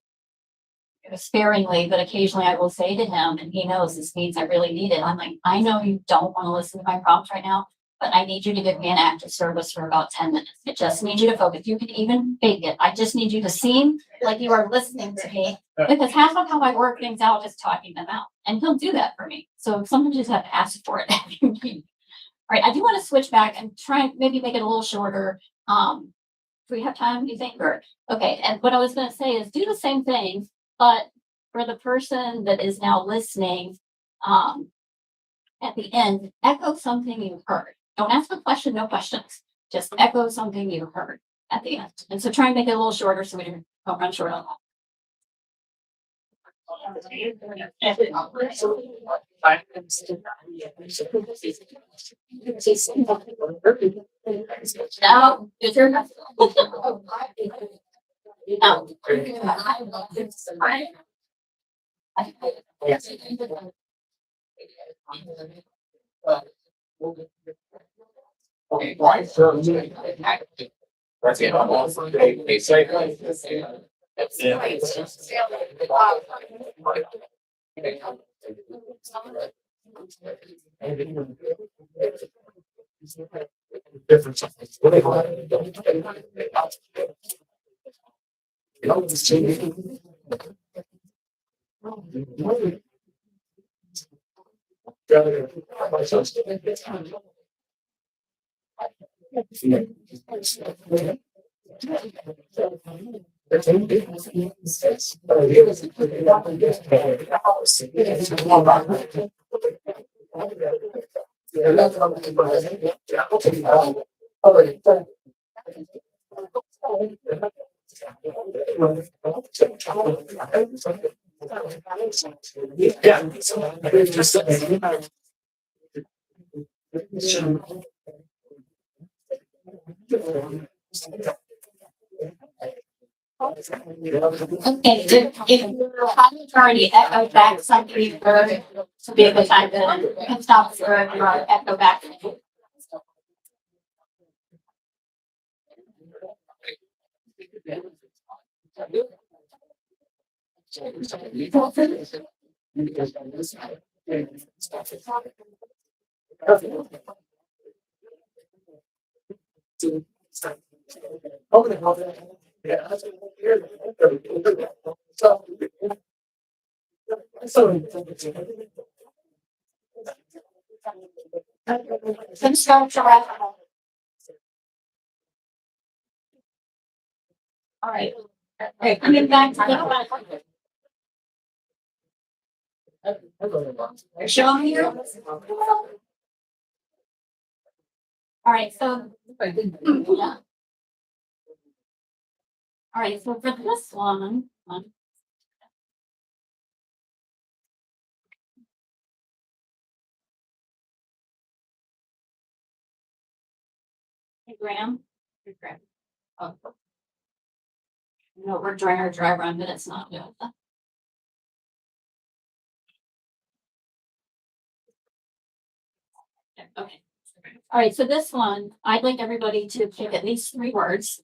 Speaker 4: sparingly, but occasionally I will say to him, and he knows this means I really need it. I'm like, I know you don't want to listen to my problems right now, but I need you to give me an act of service for about 10 minutes. I just need you to focus. You can even fake it. I just need you to seem like you are listening to me, because half of how I work things out is talking them out, and he'll do that for me. So sometimes you just have to ask for it. All right, I do want to switch back and try and maybe make it a little shorter. Do we have time, do you think? Or, okay, and what I was going to say is do the same thing, but for the person that is now listening, at the end, echo something you heard. Don't ask a question, no questions. Just echo something you heard at the end. And so try and make it a little shorter so we don't run short on that. Now, is there no.
Speaker 6: Okay, right, so. That's it, I'm all for they say. Different.
Speaker 4: Okay, if you haven't already echoed back something you heard, to be a good time to you can stop the echo back. All right. Okay, coming back to the show me here. All right, so yeah. All right, so for this one, Graham? Graham. Oh. No, we're doing our dry run, but it's not good. Okay. All right, so this one, I'd like everybody to pick at least 3 words.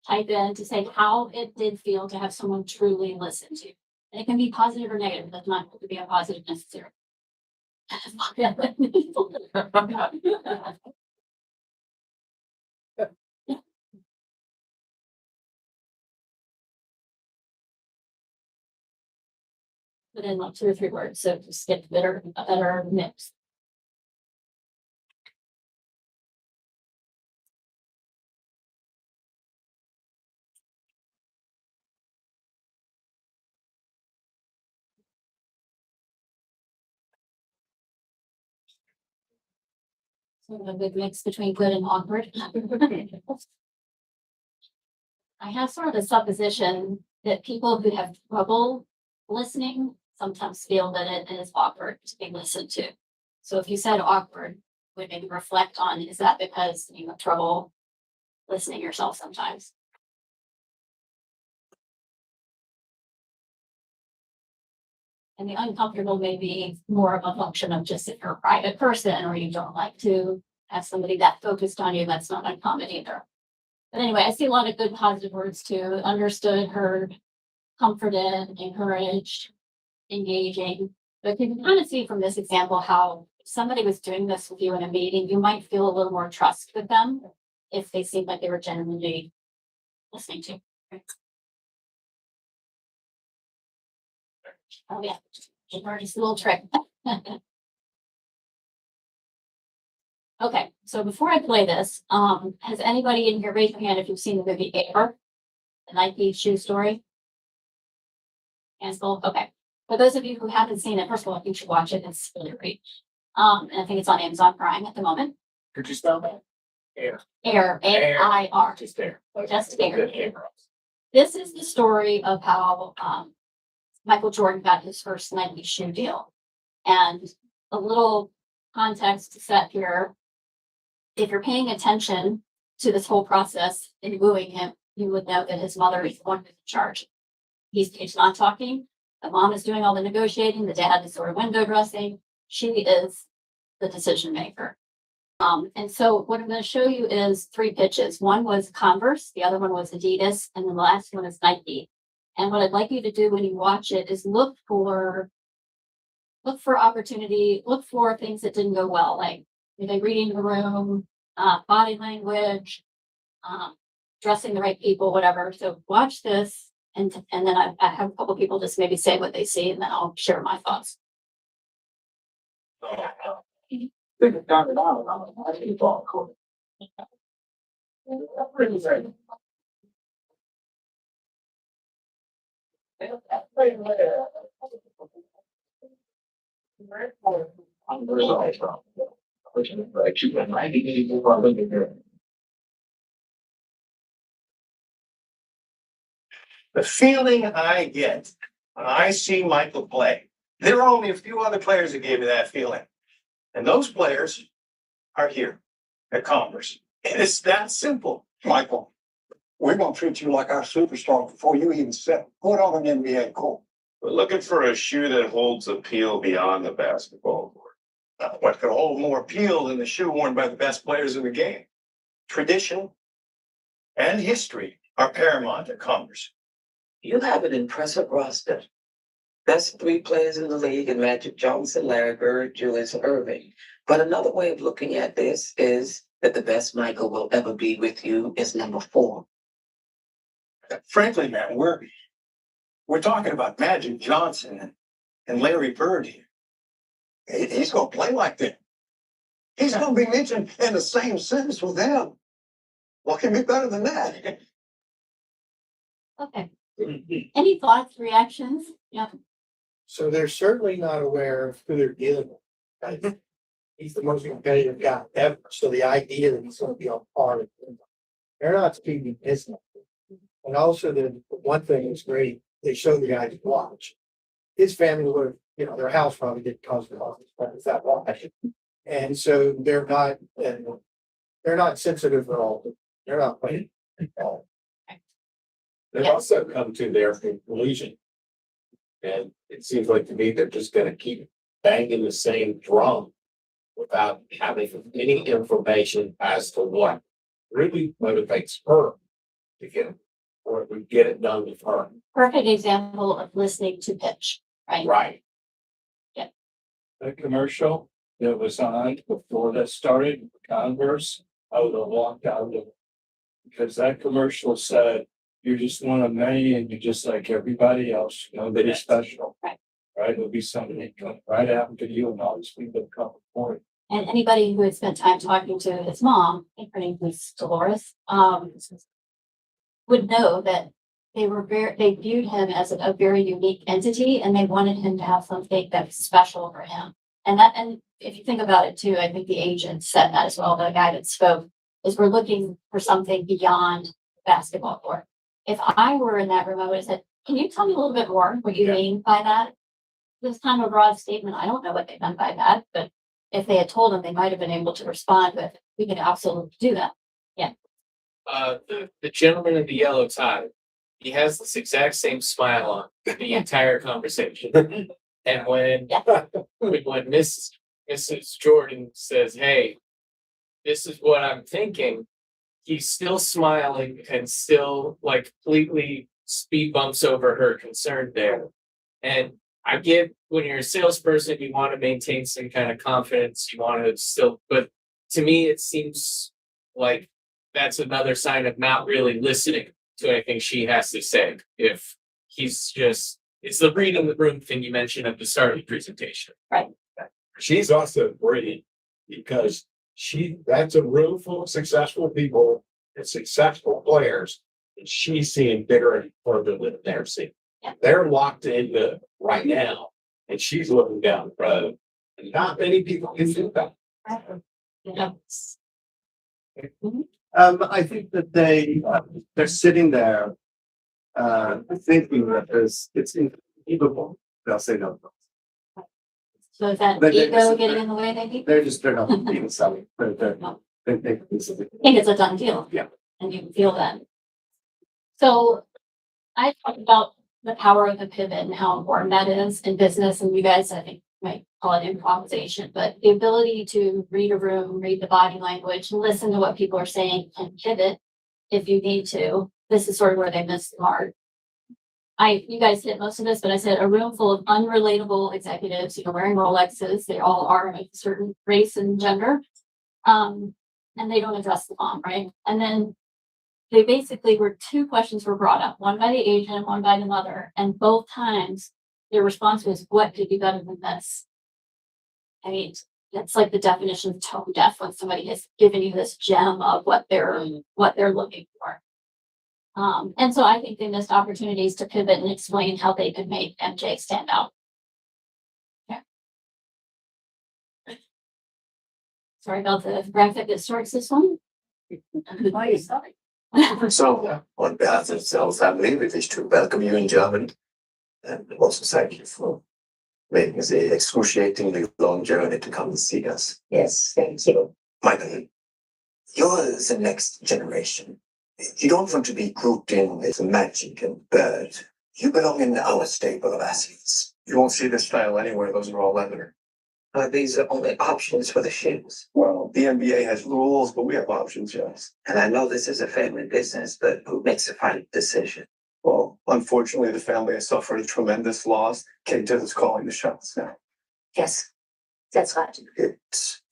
Speaker 4: Type in to say how it did feel to have someone truly listen to you. And it can be positive or negative, that's not going to be a positive necessarily. Put in like 2 or 3 words, so just get a better mix. So a good mix between good and awkward. I have sort of a supposition that people who have trouble listening sometimes feel that it is awkward to be listened to. So if you said awkward, would maybe reflect on, is that because you have trouble listening yourself sometimes? And the uncomfortable may be more of a function of just if you're a private person or you don't like to have somebody that focused on you, that's not uncommon either. But anyway, I see a lot of good positive words too. Understood, heard, comforted, encouraged, engaging. But you can kind of see from this example how if somebody was doing this with you in a meeting, you might feel a little more trust with them if they seemed like they were genuinely listening to you. Oh yeah, just a little trick. Okay, so before I play this, has anybody in here raised your hand if you've seen the movie Air, the Nike shoe story? Hands full. Okay. For those of you who haven't seen it, first of all, you should watch it. It's really great. And I think it's on Amazon Prime at the moment.
Speaker 6: Could you spell that? Air.
Speaker 4: Air, A-I-R.
Speaker 6: Just Air.
Speaker 4: Just Air. This is the story of how Michael Jordan got his first Nike shoe deal. And a little context to set here. If you're paying attention to this whole process in wooing him, you would know that his mother is the one who's in charge. He's not talking. The mom is doing all the negotiating. The dad is sort of window dressing. She is the decision maker. And so what I'm going to show you is 3 pitches. One was Converse, the other one was Adidas, and the last one is Nike. And what I'd like you to do when you watch it is look for opportunity, look for things that didn't go well, like are they reading the room, body language, dressing the right people, whatever. So watch this, and then I have a couple people just maybe say what they see, and then I'll share my thoughts.
Speaker 11: The feeling I get when I see Michael play, there are only a few other players that gave me that feeling. And those players are here at Converse. And it's that simple.
Speaker 12: Michael, we're going to treat you like our superstar before you even set foot on an NBA court.
Speaker 6: We're looking for a shoe that holds appeal beyond the basketball court.
Speaker 11: What could hold more appeal than the shoe worn by the best players in the game? Tradition and history are paramount at Converse.
Speaker 13: You have an impressive roster. Best 3 players in the league in Magic Johnson, Larry Bird, Julius Erving. But another way of looking at this is that the best Michael will ever be with you is number 4.
Speaker 11: Frankly, man, we're talking about Magic Johnson and Larry Bird here. He's going to play like that. He's going to be mentioned in the same sentence with them. What can be better than that?
Speaker 4: Okay. Any thoughts, reactions? Yeah.
Speaker 14: So they're certainly not aware of who they're dealing with. Right? He's the most competitive guy ever. So the idea that he's going to be on par with him, they're not speaking business. And also the one thing that's great, they show the guy to watch. His family would, their house probably didn't cost them all this, but it's that watch. And so they're not they're not sensitive at all. They're not playing.
Speaker 6: They've also come to their conclusion. And it seems like to me, they're just gonna keep banging the same drum without having any information as to what really motivates her to get, or we get it done with her.
Speaker 4: Perfect example of listening to pitch, right?
Speaker 6: Right.
Speaker 5: The commercial that was on before that started, Converse, I would have walked out of it. Because that commercial said, you're just one of many and you're just like everybody else, nobody's special.
Speaker 4: Right.
Speaker 5: Right, it'll be somebody come right after you and all these people come forward.
Speaker 4: And anybody who had spent time talking to his mom, I think her name was Dolores, would know that they viewed him as a very unique entity and they wanted him to have something that was special for him. And if you think about it too, I think the agent said that as well, the guy that spoke, is we're looking for something beyond basketball court. If I were in that room, I would have said, can you tell me a little bit more what you mean by that? This kind of a broad statement. I don't know what they meant by that, but if they had told him, they might have been able to respond with, we can absolutely do that. Yeah.
Speaker 15: The gentleman in the yellow tie, he has this exact same smile on the entire conversation. And when Mrs. Jordan says, hey, this is what I'm thinking, he's still smiling and still like completely speed bumps over her concern there. And I get when you're a salesperson, you want to maintain some kind of confidence. You want to still, but to me, it seems like that's another sign of not really listening to anything she has to say. If he's just, it's the reading the room thing you mentioned at the start of the presentation.
Speaker 4: Right.
Speaker 6: She's also brilliant because that's a room full of successful people and successful players. And she's seeing bigger and further than they're seeing. They're locked into right now, and she's looking down the road. And not many people can do that.
Speaker 8: I think that they're sitting there, thinking that it's inconceivable. They'll say no.
Speaker 4: So is that ego getting in the way, they think?
Speaker 8: They're not even selling, but they think it's.
Speaker 4: I think it's a done deal.
Speaker 8: Yeah.
Speaker 4: And you can feel that. So I talked about the power of the pivot and how important that is in business. And you guys, I think, might call it improvisation, but the ability to read a room, read the body language, listen to what people are saying and pivot if you need to. This is sort of where they missed the mark. You guys hit most of this, but I said a room full of unrelatable executives, wearing Rolexes. They all are of a certain race and gender. And they don't address the mom, right? And then they basically two questions were brought up, one by the agent, one by the mother. And both times their response was, what could be better than this? I mean, that's like the definition of tone deaf when somebody has given you this gem of what they're looking for. And so I think they missed opportunities to pivot and explain how they could make MJ stand out. Yeah. Sorry about the graphic that starts this one.
Speaker 11: So, on behalf of sales family, we wish to welcome you in Germany and also thank you for making the excruciatingly long journey to come and see us.
Speaker 13: Yes, thank you.
Speaker 11: Michael, you're the next generation. You don't want to be grouped in with magic and bird. You belong in our stable of athletes. You won't see this style anywhere. Those are all leather.
Speaker 13: These are only options for the shoes.
Speaker 11: Well, the NBA has rules, but we have options, yes.
Speaker 13: And I know this is a family business, but who makes the final decision?
Speaker 11: Well, unfortunately, the family has suffered a tremendous loss. Kate is calling the shots now.
Speaker 10: Yes, that's right.
Speaker 11: It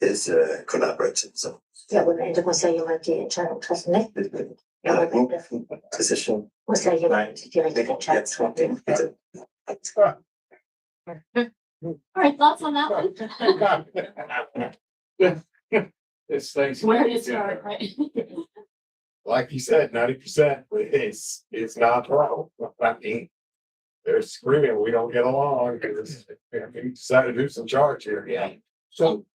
Speaker 11: is a collaborative, so.
Speaker 10: Ja, und am Ende muss ja jemand die Entscheidung treffen, ne? Ja, am Ende
Speaker 11: Decision.
Speaker 10: muss ja jemand die richtige Entscheidung treffen.
Speaker 4: All right, thoughts on that one?
Speaker 5: This thing's.
Speaker 4: Where do you start, right?
Speaker 6: Like you said, 90% it's not wrong. I mean, they're screaming, we don't get along because we decided who's in charge here.
Speaker 15: Yeah.
Speaker 14: So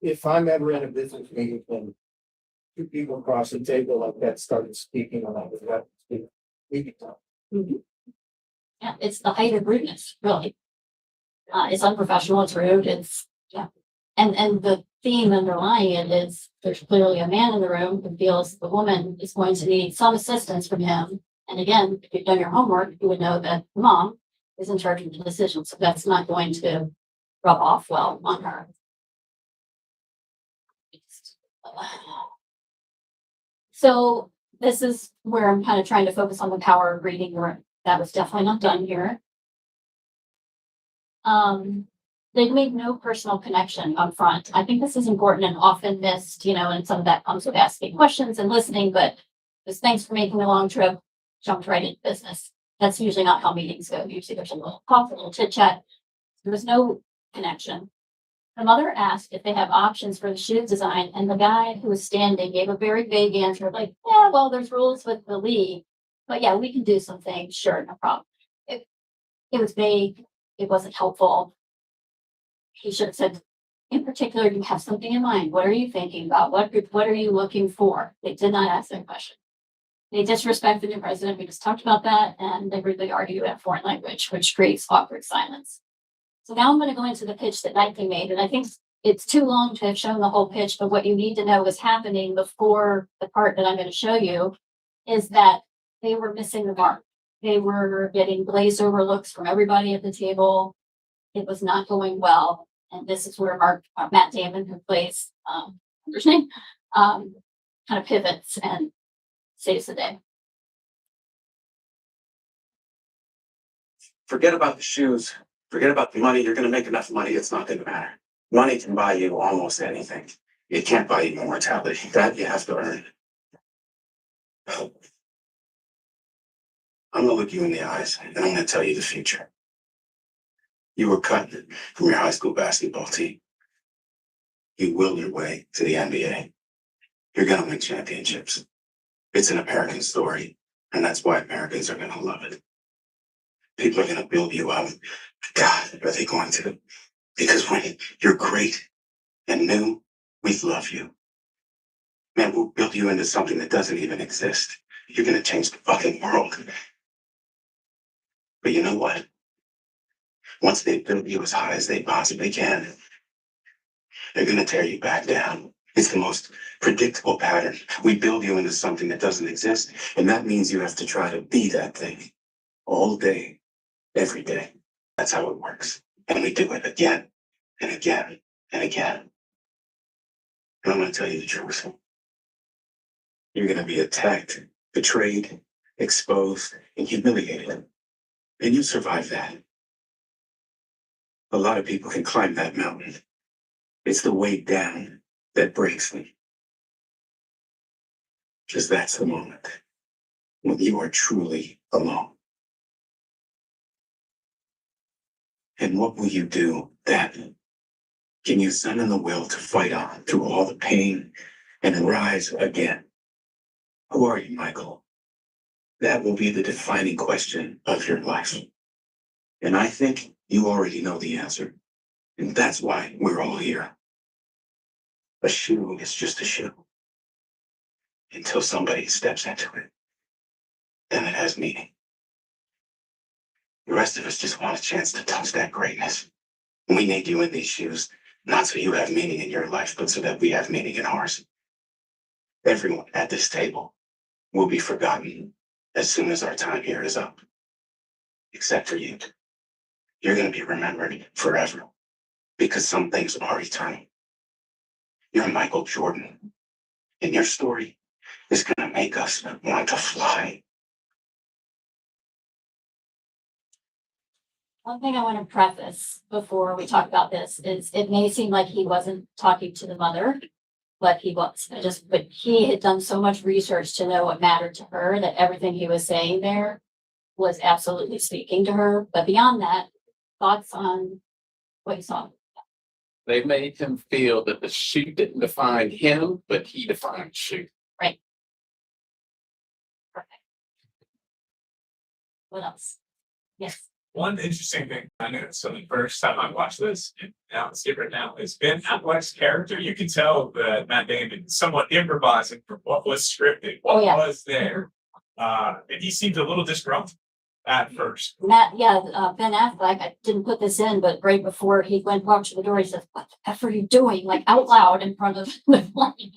Speaker 14: if I'm ever in a business meeting and two people across the table like that started speaking on that, we can talk.
Speaker 4: Yeah, it's the height of rudeness, really. It's unprofessional, it's rude, And the theme underlying it is there's clearly a man in the room who feels the woman is going to need some assistance from him. And again, if you've done your homework, you would know that mom is in charge of the decision. So that's not going to rub off well on her. So this is where I'm kind of trying to focus on the power of reading the room. That was definitely not done here. They made no personal connection up front. I think this is important and often missed, and some of that comes with asking questions and listening, but just thanks for making the long trip, jumped right into business. That's usually not how meetings go. Usually there's a little talk, a little chit chat. There was no connection. The mother asked if they have options for the shoe design, and the guy who was standing gave a very vague answer, like, yeah, well, there's rules with the league, but yeah, we can do some things. Sure, no problem. It was vague. It wasn't helpful. He should have said, in particular, you have something in mind. What are you thinking about? What are you looking for? They did not ask that question. They disrespect the new president. We just talked about that. And they really argue in foreign language, which creates awkward silence. So now I'm going to go into the pitch that Nike made. And I think it's too long to have shown the whole pitch, but what you need to know is happening before the part that I'm going to show you is that they were missing the mark. They were getting glazed over looks from everybody at the table. It was not going well. And this is where Matt Damon, who plays what's his name, kind of pivots and saves the day.
Speaker 16: Forget about the shoes. Forget about the money. You're going to make enough money. It's not going to matter. Money can buy you almost anything. It can't buy you immortality. That you have to earn. I'm going to look you in the eyes and I'm going to tell you the future. You were cut from your high school basketball team. You willed your way to the NBA. You're going to win championships. It's an American story, and that's why Americans are going to love it. People are going to build you up. God, are they going to? Because when you're great and new, we love you. Man, we'll build you into something that doesn't even exist. You're going to change the fucking world. But you know what? Once they build you as high as they possibly can, they're going to tear you back down. It's the most predictable pattern. We build you into something that doesn't exist, and that means you have to try to be that thing all day, every day. That's how it works. And we do it again and again and again. And I'm going to tell you the truth. You're going to be attacked, betrayed, exposed, and humiliated. And you survive that. A lot of people can climb that mountain. It's the way down that breaks them. Because that's the moment when you are truly alone. And what will you do then? Can you summon the will to fight on through all the pain and rise again? Who are you, Michael? That will be the defining question of your life. And I think you already know the answer. And that's why we're all here. A shoe is just a shoe. Until somebody steps into it. Then it has meaning. The rest of us just want a chance to touch that greatness. We need you in these shoes, not so you have meaning in your life, but so that we have meaning in ours. Everyone at this table will be forgotten as soon as our time here is up. Except for you. You're going to be remembered forever because some things are eternal. You're Michael Jordan, and your story is going to make us want to fly.
Speaker 4: One thing I want to preface before we talk about this is it may seem like he wasn't talking to the mother, but he was. But he had done so much research to know what mattered to her that everything he was saying there was absolutely speaking to her. But beyond that, thoughts on what you saw?
Speaker 15: They made him feel that the shoe didn't define him, but he defined shoe.
Speaker 4: Right. Perfect. What else? Yes.
Speaker 5: One interesting thing I noticed on the first time I watched this, and now it's different now, is Ben Affleck's character. You can tell that Matt Damon is somewhat improvising from what was scripted, what was there. And he seemed a little disgruntled. at first.
Speaker 4: Ben Affleck, I didn't put this in, but right before he went walk to the door, he says, "What the F are you doing?" Like out loud in front of the plane.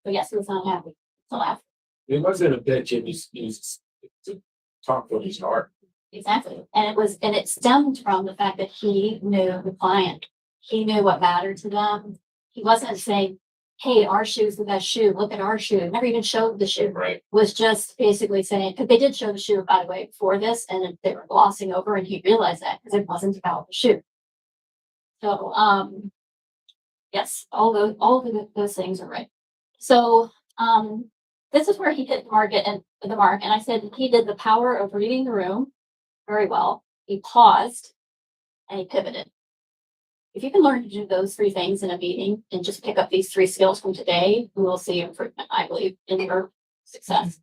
Speaker 4: But yes, he was not happy. So laugh.
Speaker 6: It wasn't a bitch, it was to talk what his heart.
Speaker 4: Exactly. And it stemmed from the fact that he knew the client. He knew what mattered to them. He wasn't saying, "Hey, our shoe's the best shoe. Look at our shoe." Never even showed the shoe.
Speaker 6: Right.
Speaker 4: Was just basically saying, because they did show the shoe, by the way, before this, and they were glossing over, and he realized that because it wasn't about the shoe. So, yes, those things are right. So, this is where he hit the mark, and I said he did the power of reading the room very well. He paused and he pivoted. If you can learn to do those three things in a meeting and just pick up these three skills from today, we will see improvement, I believe, in your success.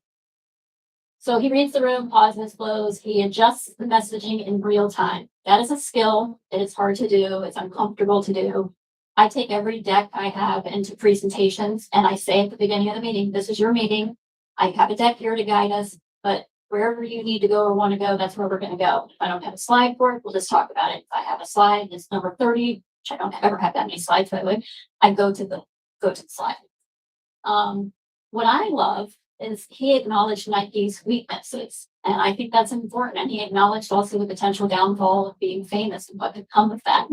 Speaker 4: So he reads the room, pauses, flows. He adjusts the messaging in real time. That is a skill. It is hard to do. It's uncomfortable to do. I take every deck I have into presentations and I say at the beginning of the meeting, this is your meeting. I have a deck here to guide us, but wherever you need to go or want to go, that's where we're going to go. If I don't have a slide for it, we'll just talk about it. If I have a slide, it's number 30, which I don't ever have that many slides, by the way, I go to the slide. What I love is he acknowledged Nike's weaknesses. And I think that's important. And he acknowledged also the potential downfall of being famous and what could come with that.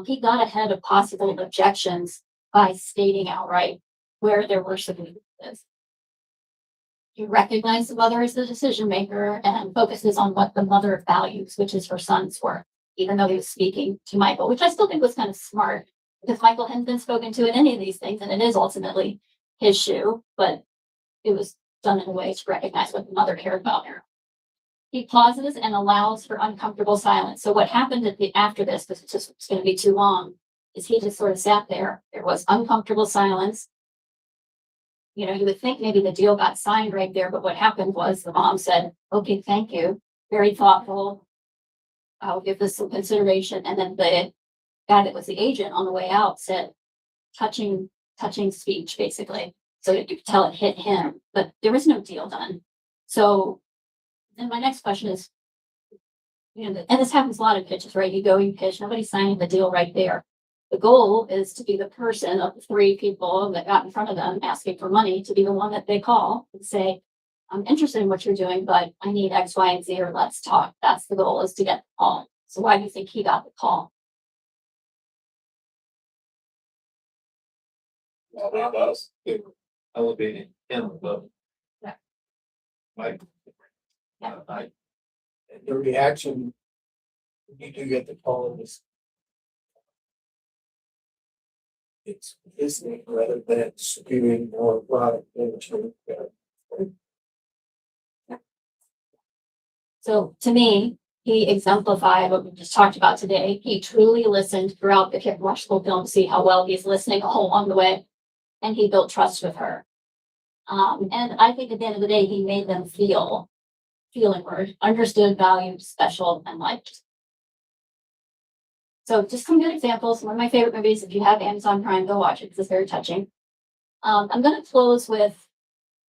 Speaker 4: He got ahead of possible objections by stating outright where there were some weaknesses. He recognized the mother as the decision maker and focuses on what the mother values, which is her son's work, even though he was speaking to Michael, which I still think was kind of smart because Michael hadn't been spoken to in any of these things, and it is ultimately his shoe, but it was done in a way to recognize what the mother cared about her. He pauses and allows for uncomfortable silence. So what happened after this, because it's going to be too long, is he just sort of sat there. There was uncomfortable silence. You know, you would think maybe the deal got signed right there, but what happened was the mom said, "Okay, thank you. Very thoughtful. I'll give this some consideration." And then the guy that was the agent on the way out said, touching speech, basically. So you could tell it hit him, but there was no deal done. So then my next question is, you know, and this happens a lot of pitches, right? You pitch, nobody's signing the deal right there. The goal is to be the person of the three people that got in front of them asking for money to be the one that they call and say, "I'm interested in what you're doing, but I need X, Y, and Z, or let's talk." That's the goal, is to get the call. So why do you think he got the call?
Speaker 6: Elevating him above.
Speaker 4: Yeah.
Speaker 6: Like,
Speaker 4: Yeah.
Speaker 14: The reaction, when you do get the call, is it's listening rather than spewing more product into
Speaker 4: So to me, he exemplified what we just talked about today. He truly listened throughout the Kit Rushville film to see how well he's listening all along the way. And he built trust with her. And I think at the end of the day, he made them feel understood, valued, special, and liked. So just some good examples. One of my favorite movies, if you have Amazon Prime, go watch it because it's very touching. I'm going to close with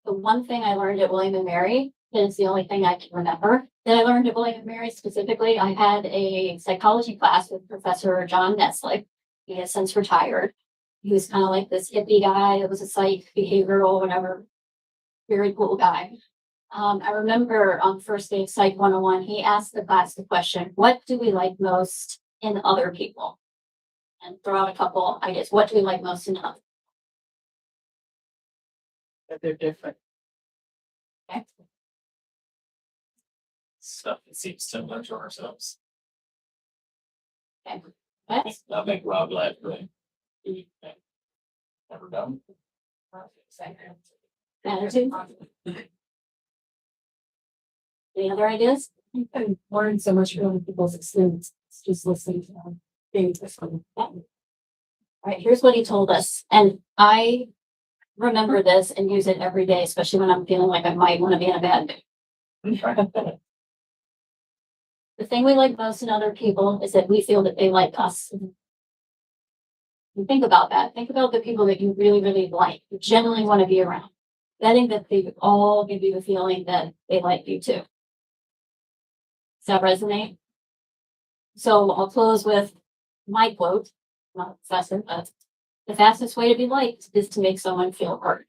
Speaker 4: the one thing I learned at William and Mary. It's the only thing I can remember that I learned at William and Mary specifically. I had a psychology class with Professor John Neslick. He has since retired. He was kind of like this hippie guy. It was a psych, behavioral, whatever. Very cool guy. I remember on first day of Psych 101, he asked the class the question, what do we like most in other people? And throw out a couple ideas. What do we like most in other?
Speaker 9: That they're different.
Speaker 4: Okay.
Speaker 15: Stuff that seems similar to ourselves.
Speaker 4: Okay. Yes.
Speaker 15: That'll make Rob laugh, right? Never done.
Speaker 4: Attitude. Any other ideas?
Speaker 17: I've learned so much from other people's experience. It's just listening to them. Being different.
Speaker 4: All right, here's what he told us. And I remember this and use it every day, especially when I'm feeling like I might want to be in a bad mood. The thing we like most in other people is that we feel that they like us. And think about that. Think about the people that you really, really like, you genuinely want to be around. Betting that they all give you the feeling that they like you too. that resonate? So I'll close with my quote, not excessive, but the fastest way to be liked is to make someone feel heard.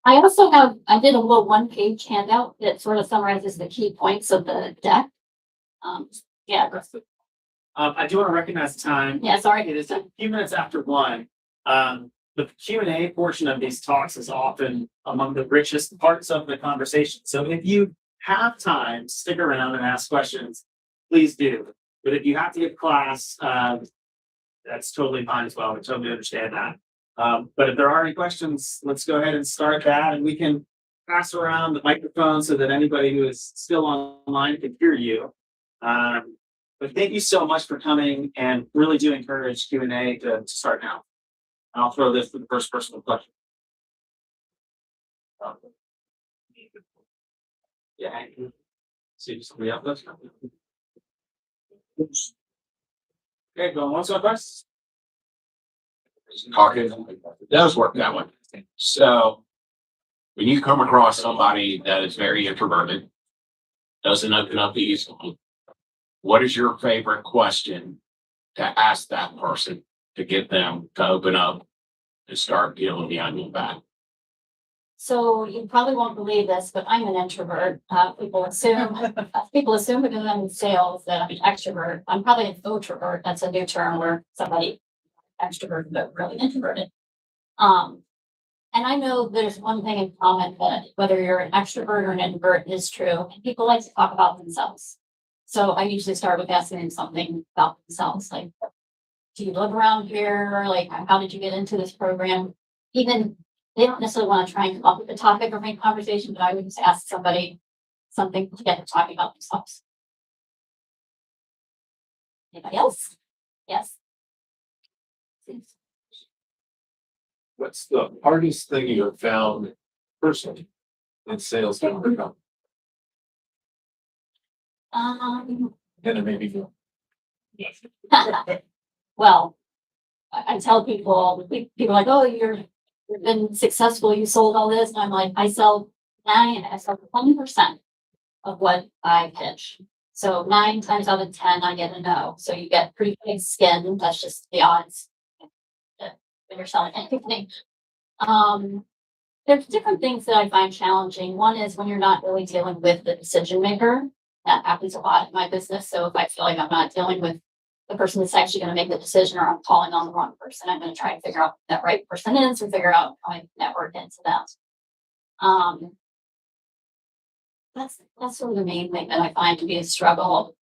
Speaker 4: I did a little one-page handout that sort of summarizes the key points of the deck. Yeah,
Speaker 2: I do want to recognize the time.
Speaker 4: yeah, sorry.
Speaker 2: It is a few minutes after 1. The Q&A portion of these talks is often among the richest parts of the conversation. So if you have time, stick around and ask questions, please do. But if you have to give class, that's totally fine as well. We totally understand that. But if there are any questions, let's go ahead and start that, and we can pass around the microphone so that anybody who is still online can hear you. But thank you so much for coming, and really do encourage Q&A to start now. I'll throw this to the first person with question. Yeah. See somebody else. Okay, going once or twice.
Speaker 6: Talking, it does work that way. So when you come across somebody that is very introverted, doesn't open up easily, what is your favorite question to ask that person to get them to open up and start peeling the onion back?
Speaker 4: So you probably won't believe this, but I'm an introvert. People assume because I'm in sales that I'm an extrovert. I'm probably an introvert. That's a new term where somebody extroverted but really introverted. And I know there's one thing in common that whether you're an extrovert or an introvert is true. People like to talk about themselves. So I usually start with asking them something about themselves, like, do you live around here? Like, how did you get into this program? Even they don't necessarily want to try and come up with a topic or make conversation, but I would just ask somebody something to get them talking about themselves. Anybody else? Yes.
Speaker 6: What's the hardest thing you have found personally in sales to overcome? And it may be
Speaker 4: Well, I tell people are like, oh, you've been successful, you sold all this, and I'm like, I sell 20% of what I pitch. So 9 times out of 10, I get a no. So you get pretty big skin. That's just the odds when you're selling anything. There's different things that I find challenging. One is when you're not really dealing with the decision maker. That happens a lot in my business. So if I feel like I'm not dealing with the person that's actually going to make the decision, or I'm calling on the wrong person, I'm going to try and figure out who that right person is and figure out how I network into that. That's sort of the main thing that I find to be a struggle.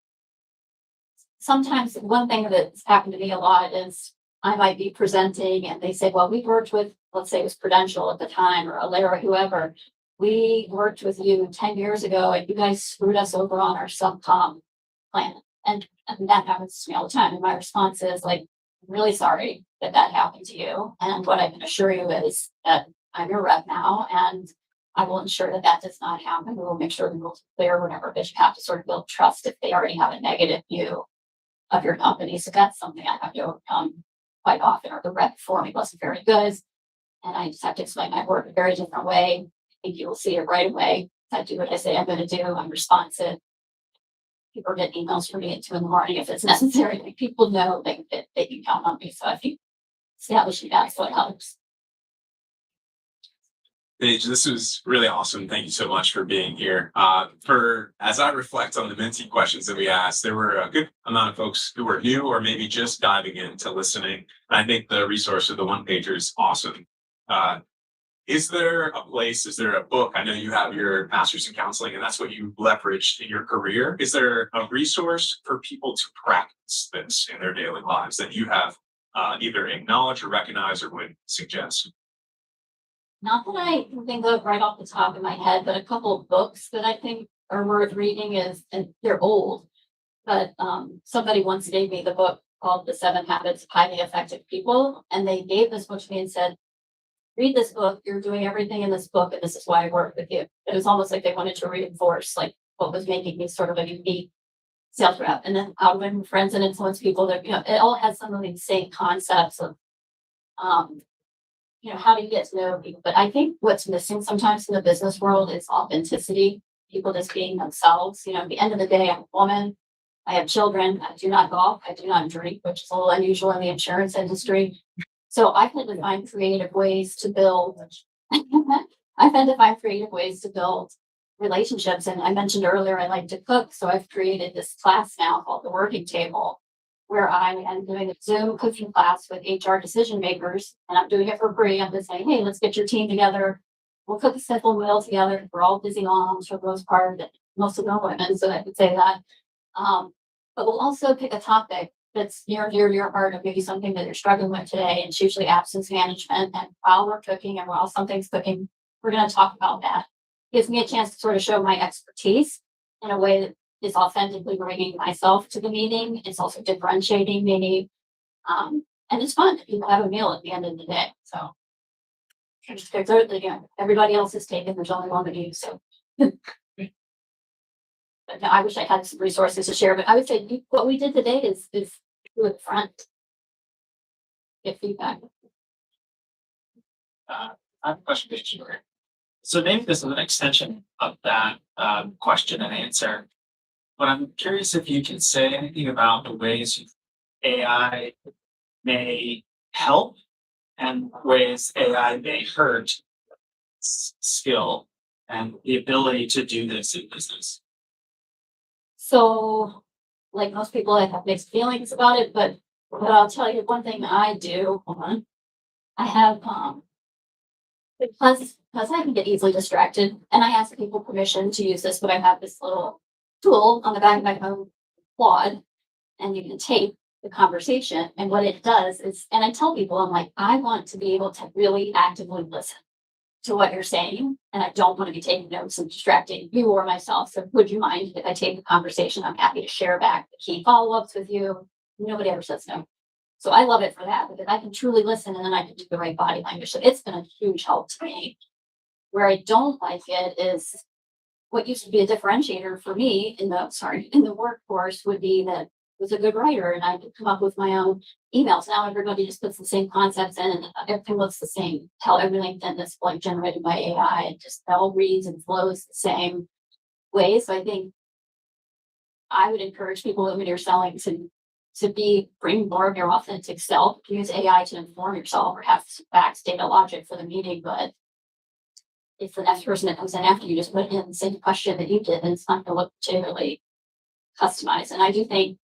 Speaker 4: Sometimes one thing that's happened to me a lot is I might be presenting and they say, well, we worked with, let's say it was Prudential at the time, or Alera, whoever. We worked with you 10 years ago and you guys screwed us over on our subcom plan. And that happens to me all the time. And my response is like, I'm really sorry that happened to you. And what I can assure you is that I'm your rep now, and I will ensure that does not happen. We will make sure the rules are clear whenever you have to sort of build trust if they already have a negative view of your company. So that's something I have to overcome quite often, or the rep for me wasn't very good. And I just have to explain my work a very different way. I think you will see it right away. I do what I say I'm going to do. I'm responsive. People get emails from me at 2 a.m. if it's necessary. Like, people know that they can count on me. So I think establishing that's what helps.
Speaker 1: Paige, this was really awesome. Thank you so much for being here. As I reflect on the Minty questions that we asked, there were a good amount of folks who were new or maybe just diving into listening. And I think the resource of the one pager is awesome. Is there a place, is there a book? I know you have your master's in counseling and that's what you leveraged in your career. Is there a resource for people to practice this in their daily lives that you have either acknowledged or recognized or would suggest?
Speaker 4: Not that I can think of right off the top of my head, but a couple of books that I think are worth reading and they're old, but somebody once gave me the book called The 7 Habits of Highly Effective People. And they gave this book to me and said, read this book, you're doing everything in this book, and this is why I work with you. It was almost like they wanted to reinforce like what was making me sort of a unique sales rep. And then how to win friends and influence people, that it all has some of these same concepts of how do you get to know people? But I think what's missing sometimes in the business world is authenticity, people just being themselves. At the end of the day, I'm a woman. I have children. I do not golf. I do not drink, which is a little unusual in the insurance industry. So I tend to find creative ways to build. I tend to find creative ways to build relationships. And I mentioned earlier, I like to cook. So I've created this class now called the Working Table, where I am doing a Zoom cooking class with HR decision makers. And I'm doing it for free. I'm just saying, hey, let's get your team together. We'll cook a simple meal together. We're all busy moms for the most part, most of them are women. So I could say that. But we'll also pick a topic that's near and dear to your heart, or maybe something that you're struggling with today. And it's usually absence management. And while we're cooking and while something's cooking, we're going to talk about that. Gives me a chance to sort of show my expertise in a way that is authentically bringing myself to the meeting. It's also differentiating me. And it's fun. People have a meal at the end of the day. So everybody else is taken. There's only one of you. So but no, I wish I had some resources to share, but I would say what we did today is do it front. Get feedback.
Speaker 3: I have a question, Paige. So maybe this is an extension of that question and answer, but I'm curious if you can say anything about the ways AI may help and ways AI may hurt skill and the ability to do this in business.
Speaker 4: So, like most people, I have mixed feelings about it, but I'll tell you one thing I do. Hold on. I have because I can get easily distracted, and I ask people permission to use this, but I have this little tool on the back of my phone, Claude, and you can tape the conversation. And what it does is, and I tell people, I'm like, I want to be able to really actively listen to what you're saying, and I don't want to be taking notes and distracting you or myself. So would you mind if I take the conversation? I'm happy to share back the key follow-ups with you. Nobody ever says no. So I love it for that, because I can truly listen and then I can do the right body language. So it's been a huge help to me. Where I don't like it is what used to be a differentiator for me in the workforce would be that I was a good writer and I could come up with my own emails. Now everybody just puts the same concepts in and everything looks the same. Tell everything then that's like generated by AI. It just all reads and flows the same way. So I think I would encourage people when you're selling to bring more of your authentic self. Use AI to inform yourself or have facts, data, logic for the meeting, but if the next person that comes in after you just put in the same question that you did, and it's not going to look particularly customized. And I do think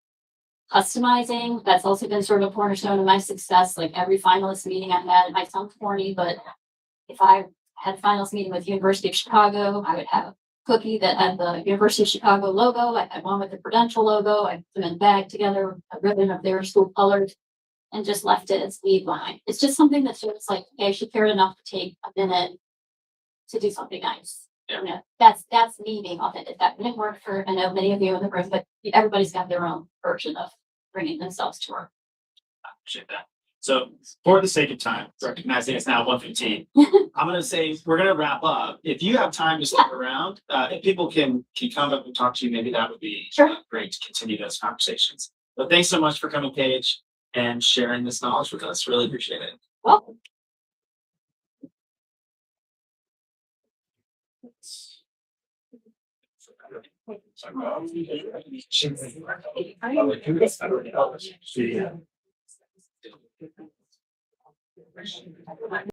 Speaker 4: customizing, that's also been sort of a cornerstone of my success. Like every finalist meeting I've had, it might sound corny, but if I had a finalist meeting with University of Chicago, I would have a cookie that had the University of Chicago logo. I had one with the Prudential logo. I put them in a bag together, a ribbon of their school colors, and just left it as lead line. It's just something that's just like, okay, she cared enough to take a minute to do something nice. That's me being authentic. That didn't work for, I know many of you in the room, but everybody's got their own version of bringing themselves to work.
Speaker 3: I appreciate that. So for the sake of time, recognizing it's now 1:15, I'm going to say we're going to wrap up. If you have time to stick around, if people can come up and talk to you, maybe that would be great to continue those conversations. But thanks so much for coming, Paige, and sharing this knowledge with us. Really appreciate it.
Speaker 4: Welcome.